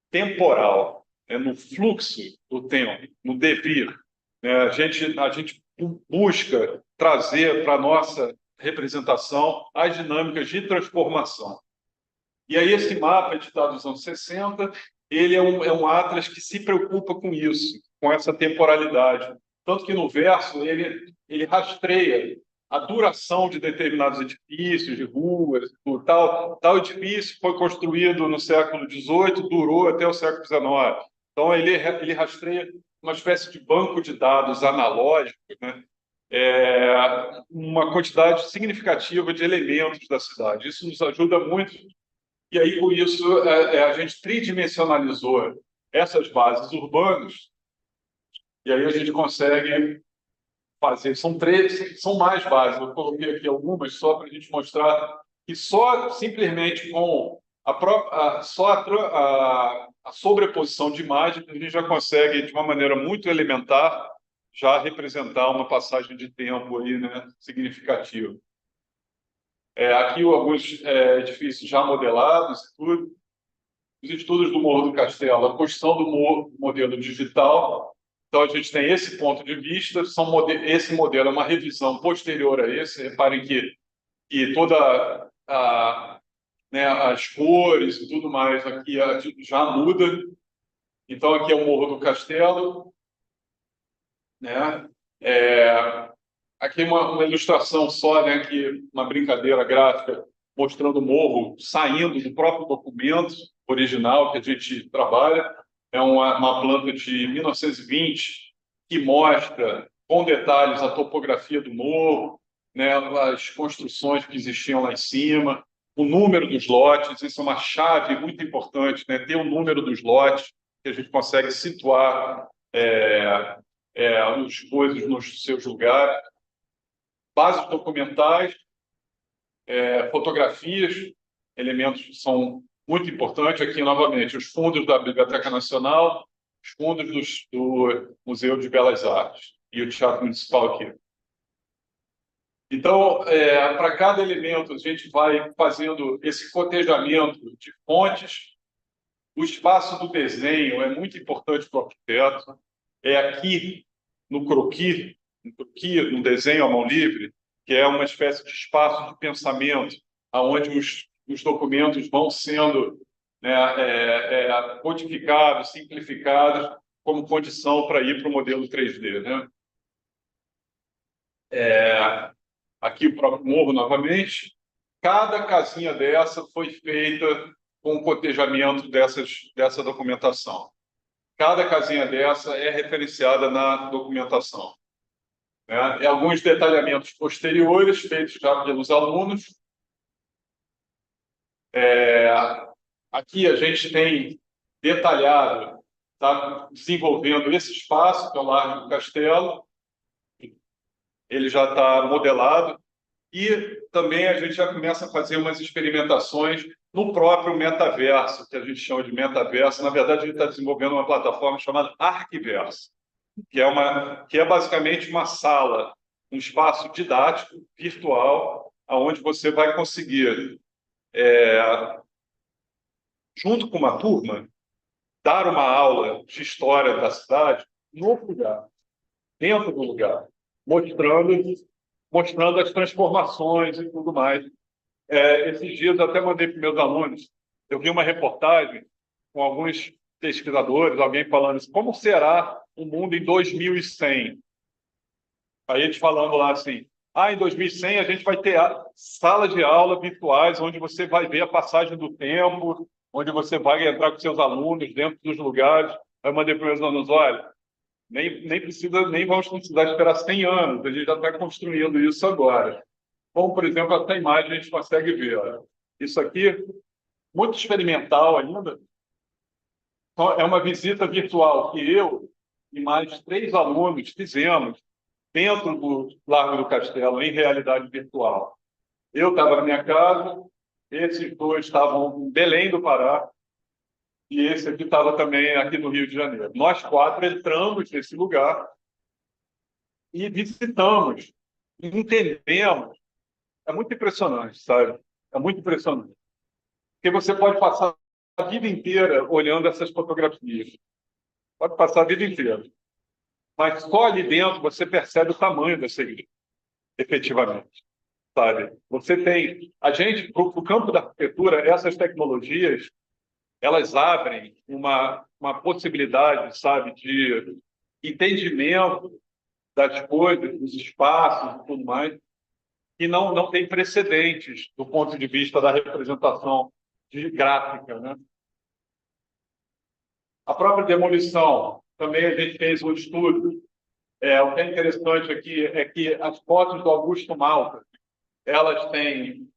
temporal, no fluxo do tempo, no devir. A gente busca trazer para a nossa representação as dinâmicas de transformação. E aí esse mapa, editado nos anos 60, ele é um atlas que se preocupa com isso, com essa temporalidade. Tanto que no verso ele rastreia a duração de determinados edifícios, de ruas, tal edifício foi construído no século XVIII, durou até o século XIX. Então ele rastreia uma espécie de banco de dados analógico, né, uma quantidade significativa de elementos da cidade. Isso nos ajuda muito. E aí, com isso, a gente tridimensionalizou essas bases urbanas, e aí a gente consegue fazer. São mais bases, eu coloquei aqui algumas só para a gente mostrar que só simplesmente com a sobreposição de imagens a gente já consegue, de uma maneira muito elementar, já representar uma passagem de tempo aí, né, significativa. Aqui alguns edifícios já modelados e tudo. Os estudos do Morro do Castelo, a construção do modelo digital. Então, a gente tem esse ponto de vista. Esse modelo é uma revisão posterior a esse. Reparem que toda né, as cores e tudo mais aqui já muda. Então, aqui é o Morro do Castelo, né? Aqui uma ilustração só, né, uma brincadeira gráfica mostrando o morro saindo do próprio documento original que a gente trabalha. É uma planta de 1920 que mostra com detalhes a topografia do morro, né, as construções que existiam lá em cima, o número dos lotes. Isso é uma chave muito importante, né, ter o número dos lotes, que a gente consegue situar as coisas nos seus lugares. Bases documentais, fotografias, elementos que são muito importantes. Aqui, novamente, os fundos da Biblioteca Nacional, os fundos do Museu de Belas Artes e o Teatro Municipal aqui. Então, para cada elemento, a gente vai fazendo esse cotejamento de fontes. O espaço do desenho é muito importante para o arquiteto. É aqui, no croquis, no desenho à mão livre, que é uma espécie de espaço de pensamento, onde os documentos vão sendo, né, codificados, simplificados, como condição para ir para o modelo 3D. Né? Aqui o próprio morro, novamente. Cada casinha dessa foi feita com o cotejamento dessa documentação. Cada casinha dessa é referenciada na documentação. Alguns detalhamentos posteriores, feitos já pelos alunos. Aqui a gente tem detalhado, está desenvolvendo esse espaço, que é o Largo do Castelo. Ele já está modelado. E também a gente já começa a fazer umas experimentações no próprio metaverso, que a gente chama de metaverso. Na verdade, a gente está desenvolvendo uma plataforma chamada Arquiverso, que é basicamente uma sala, um espaço didático, virtual, onde você vai conseguir, junto com uma turma, dar uma aula de história da cidade no lugar, dentro do lugar, mostrando as transformações e tudo mais. Esses dias eu até mandei para meus alunos, eu vi uma reportagem com alguns pesquisadores, alguém falando assim, como será o mundo em 2100? Aí eles falando lá assim, em 2100 a gente vai ter salas de aula virtuais, onde você vai ver a passagem do tempo, onde você vai entrar com seus alunos dentro dos lugares. Aí eu mandei para meus alunos, olha, nem vamos precisar esperar 100 anos, a gente já está construindo isso agora. Como, por exemplo, essa imagem a gente consegue ver. Olha. Isso aqui, muito experimental ainda. É uma visita virtual que eu e mais 3 alunos fizemos dentro do Largo do Castelo, em realidade virtual. Eu estava na minha casa, esses 2 estavam em Belém do Pará, e esse aqui estava também aqui no Rio de Janeiro. Nós 4 entramos nesse lugar e visitamos, entendemos. É muito impressionante, sabe? É muito impressionante. Porque você pode passar a vida inteira olhando essas fotografias. Pode passar a vida inteira. Mas só ali dentro você percebe o tamanho dessa igreja, efetivamente. Sabe? Você tem... A gente, para o campo da arquitetura, essas tecnologias, elas abrem uma possibilidade, sabe, de entendimento das coisas, dos espaços e tudo mais, que não tem precedentes do ponto de vista da representação gráfica. Né? A própria demolição, também a gente fez um estudo O que é interessante aqui é que as fotos do Augusto Malta, elas têm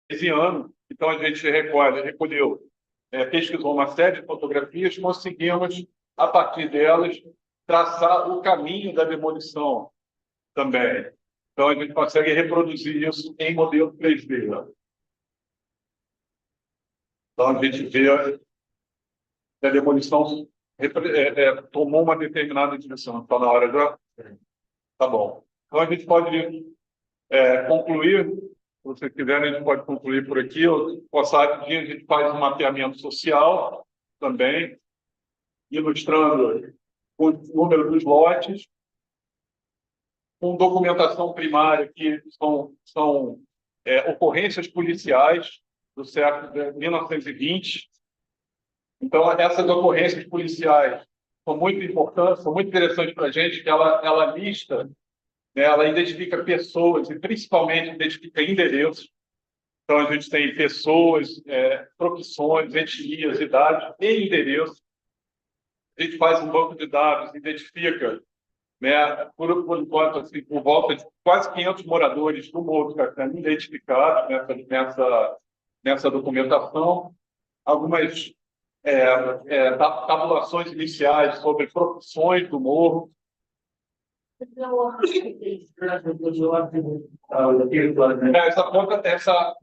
15 anos, então a gente recolheu, pesquisou uma série de fotografias, conseguimos, a partir delas, traçar o caminho da demolição também. Então, a gente consegue reproduzir isso em modelo 3D. Né? Então, a gente vê que a demolição tomou uma determinada direção. Está na hora já? Tá bom. Então, a gente pode concluir, se vocês quiserem, a gente pode concluir por aqui. Rapidinho, a gente faz um mapeamento social também, ilustrando o número dos lotes, com documentação primária, que são ocorrências policiais do século de 1920. Então, essas ocorrências policiais são muito importantes, são muito interessantes para a gente, que ela lista, né, ela identifica pessoas e, principalmente, identifica endereços. Então, a gente tem pessoas, profissões, etnias, idades e endereços. A gente faz um banco de dados, identifica, né, por enquanto, assim, por volta de quase 500 moradores do Morro do Castelo identificados nessa documentação. Algumas tabulações iniciais sobre profissões do morro. Essa curva, essa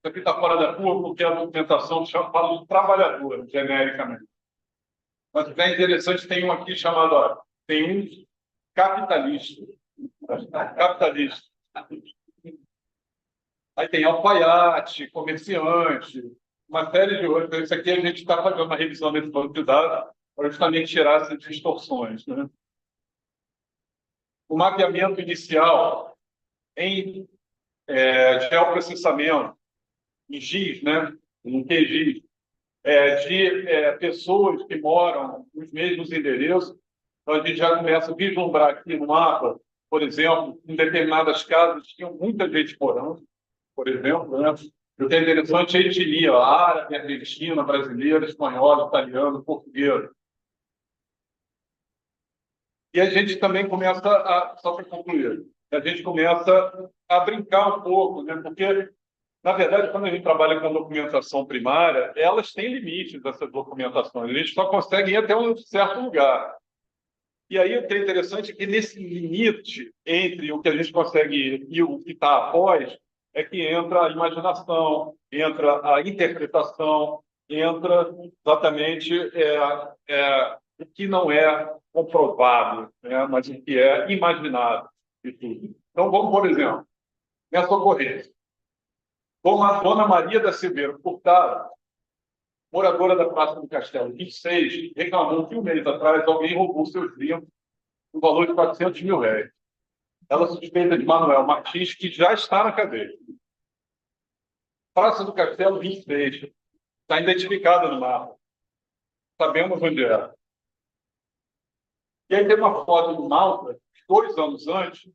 aqui está fora da curva, porque a documentação fala do trabalhador, genericamente. Mas é interessante, tem um aqui chamado, tem um capitalista. Capitalista. Aí tem alfaiate, comerciante, uma série de outros. Isso aqui a gente está fazendo uma revisão desse banco de dados para justamente tirar essas distorções. Né? O mapeamento inicial em geoprocessamento, em GIS, né? em QGIS, de pessoas que moram nos mesmos endereços. Então, a gente já começa a vislumbrar aqui no mapa, por exemplo, em determinadas casas tinham muita gente morando, por exemplo, né? O que é interessante é a etnia, árabe, argentina, brasileira, espanhola, italiano, português. E a gente também começa só para concluir, a gente começa a brincar um pouco, né? Porque, na verdade, quando a gente trabalha com documentação primária, elas têm limites, essas documentações. A gente só consegue ir até um certo lugar. E aí o que é interessante é que nesse limite entre o que a gente consegue e o que está após, é que entra a imaginação, entra a interpretação, entra exatamente o que não é comprovado, né, mas o que é imaginado e tudo. Então, vamos, por exemplo, nessa ocorrência. Dona Maria da Silveira Furtado, moradora da Praça do Castelo 26, reclamou que um mês atrás alguém roubou seus livros no valor de R$400 mil. Ela suspeita de Manuel Martins, que já está na cadeia. Praça do Castelo 26, está identificada no mapa. Sabemos onde é. E aí tem uma foto do Malta, 2 anos antes,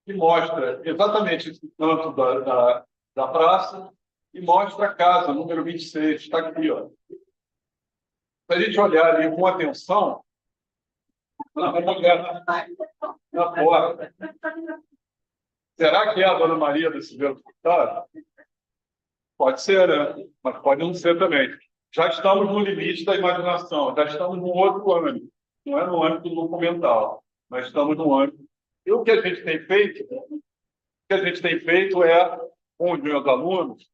que mostra exatamente esse canto da praça e mostra a casa, número 26, está aqui. Ó. Se a gente olhar ali com atenção, vamos olhar na porta. Será que é a Dona Maria da Silveira Furtado? Pode ser, né? Mas pode não ser também. Já estamos no limite da imaginação, já estamos num outro âmbito. Não é no âmbito documental, mas estamos no âmbito. E o que a gente tem feito? Com os meus alunos,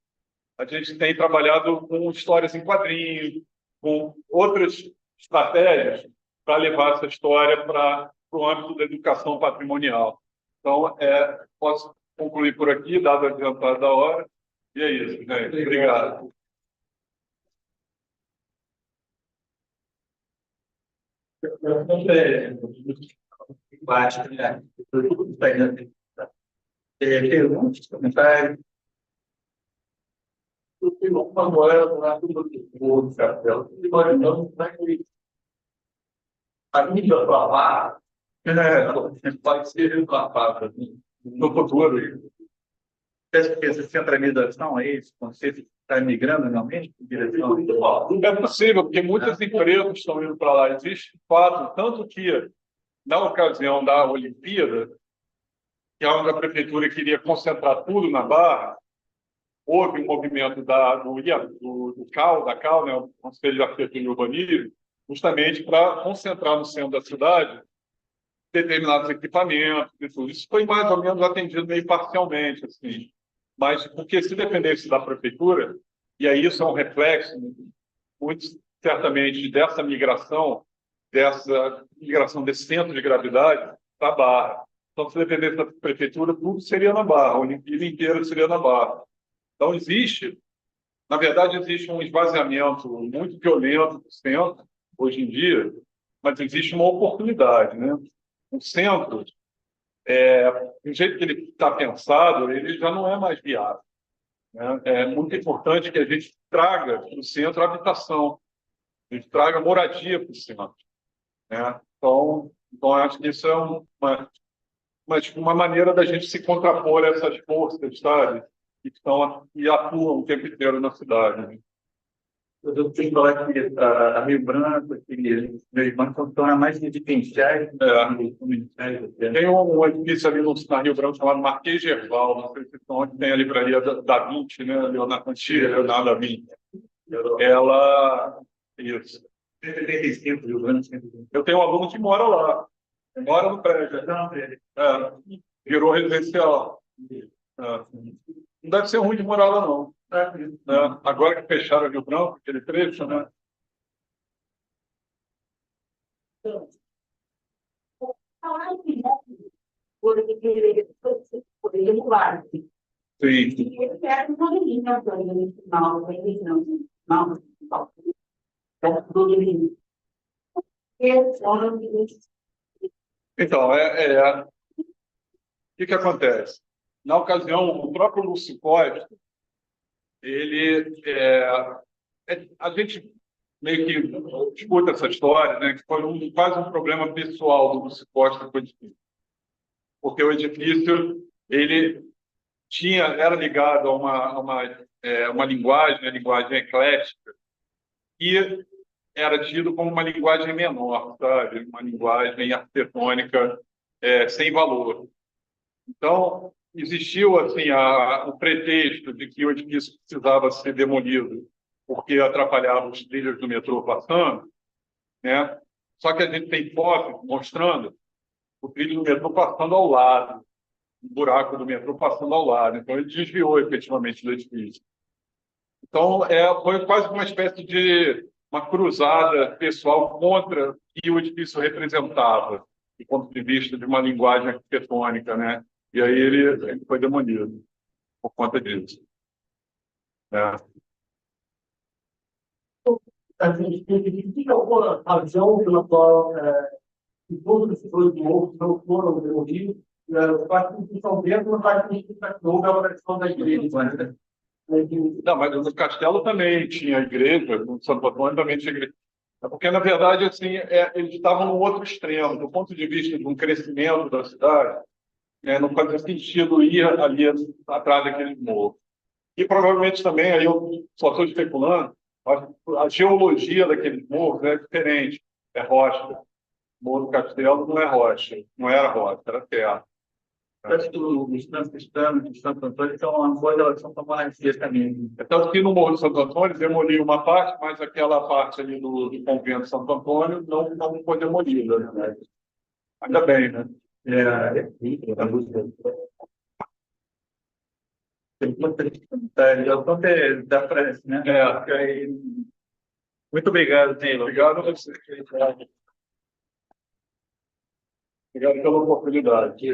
a gente tem trabalhado com histórias em quadrinhos, com outras estratégias para levar essa história para o âmbito da educação patrimonial. Então, posso concluir por aqui, dado a adiantada da hora. E é isso, gente. Obrigado. Perguntas, comentários? Eu tenho uma moeda lá do Castelo. Imaginando como é que a mídia falar pode ser reclamada no futuro. Essa centralização aí, esse conceito está migrando realmente? É possível, porque muitas empresas estão indo para lá. Existe fato, tanto que na ocasião da Olimpíada, que a onde a prefeitura queria concentrar tudo na Barra, houve um movimento do CAL, né, o Conselho de Arquitetura e Urbanismo, justamente para concentrar no centro da cidade determinados equipamentos e tudo. Isso foi mais ou menos atendido meio parcialmente, assim. Mas porque se dependesse da prefeitura, e aí isso é um reflexo, muito certamente, dessa migração desse centro de gravidade para a Barra. Então, se dependesse da prefeitura, tudo seria na Barra, a Olimpíada inteira seria na Barra. Então, na verdade, existe um esvaziamento muito violento do centro, hoje em dia, mas existe uma oportunidade, né? O centro, do jeito que ele está pensado, ele já não é mais viável, né? É muito importante que a gente traga para o centro a habitação, a gente traga moradia para o centro, né? Então, acho que isso é uma maneira da gente se contrapor a essas forças, sabe? E atuam o tempo inteiro na cidade, né? Eu tenho que falar que a Rio Branco, que meu irmão funciona mais de residenciais, comerciais. Tem um edifício ali na Rio Branco chamado Marquês Gerval, não sei se é onde tem a livraria da Vinci, né? Leonardo da Vinci. Ela. Isso. 135, Rio Branco. Eu tenho um aluno que mora lá, mora no prédio. Virou residencial. Não deve ser ruim de morar lá, não. Agora que fecharam o Rio Branco, aquele trecho, né? Poderia mudar. Sim. E ele era uma menina, não. Então, o que acontece? Na ocasião, o próprio Lúcio Costa, a gente meio que discuta essa história, né, que foi quase um problema pessoal do Lúcio Costa com o edifício. Porque o edifício, ele era ligado a uma linguagem, a linguagem eclética, e era tido como uma linguagem menor, sabe? Uma linguagem arquitetônica sem valor. Então, existiu assim o pretexto de que o edifício precisava ser demolido porque atrapalhava os trilhos do metrô passando, né? Só que a gente tem fotos mostrando o trilho do metrô passando ao lado, o buraco do metrô passando ao lado. Então, ele desviou efetivamente do edifício. Então, foi quase uma espécie de uma cruzada pessoal contra o que o edifício representava, do ponto de vista de uma linguagem arquitetônica, né? E aí ele foi demolido por conta disso. Existe alguma razão pela qual todos os setores do morro não foram demolidos? O fato de que estão dentro não faz sentido para que houve a oração da igreja. Né? Não, mas no Castelo também tinha igreja, no Santo Antônio também tinha igreja. Porque, na verdade, assim, eles estavam no outro extremo. Do ponto de vista de um crescimento da cidade, não fazia sentido ir ali atrás daquele morro. E provavelmente também, aí eu só estou especulando, a geologia daquele morro é diferente, é rocha. O Morro do Castelo não é rocha, não era rocha, era terra. Acho que os franciscanos de Santo Antônio são uma boa relação com a monarquia também. Tanto que no Morro de Santo Antônio demoliu uma parte, mas aquela parte ali do convento de Santo Antônio não foi demolida. Né? Ainda bem, né? Dá para, né? Muito obrigado, Taylor. Obrigado a você. Obrigado pela oportunidade.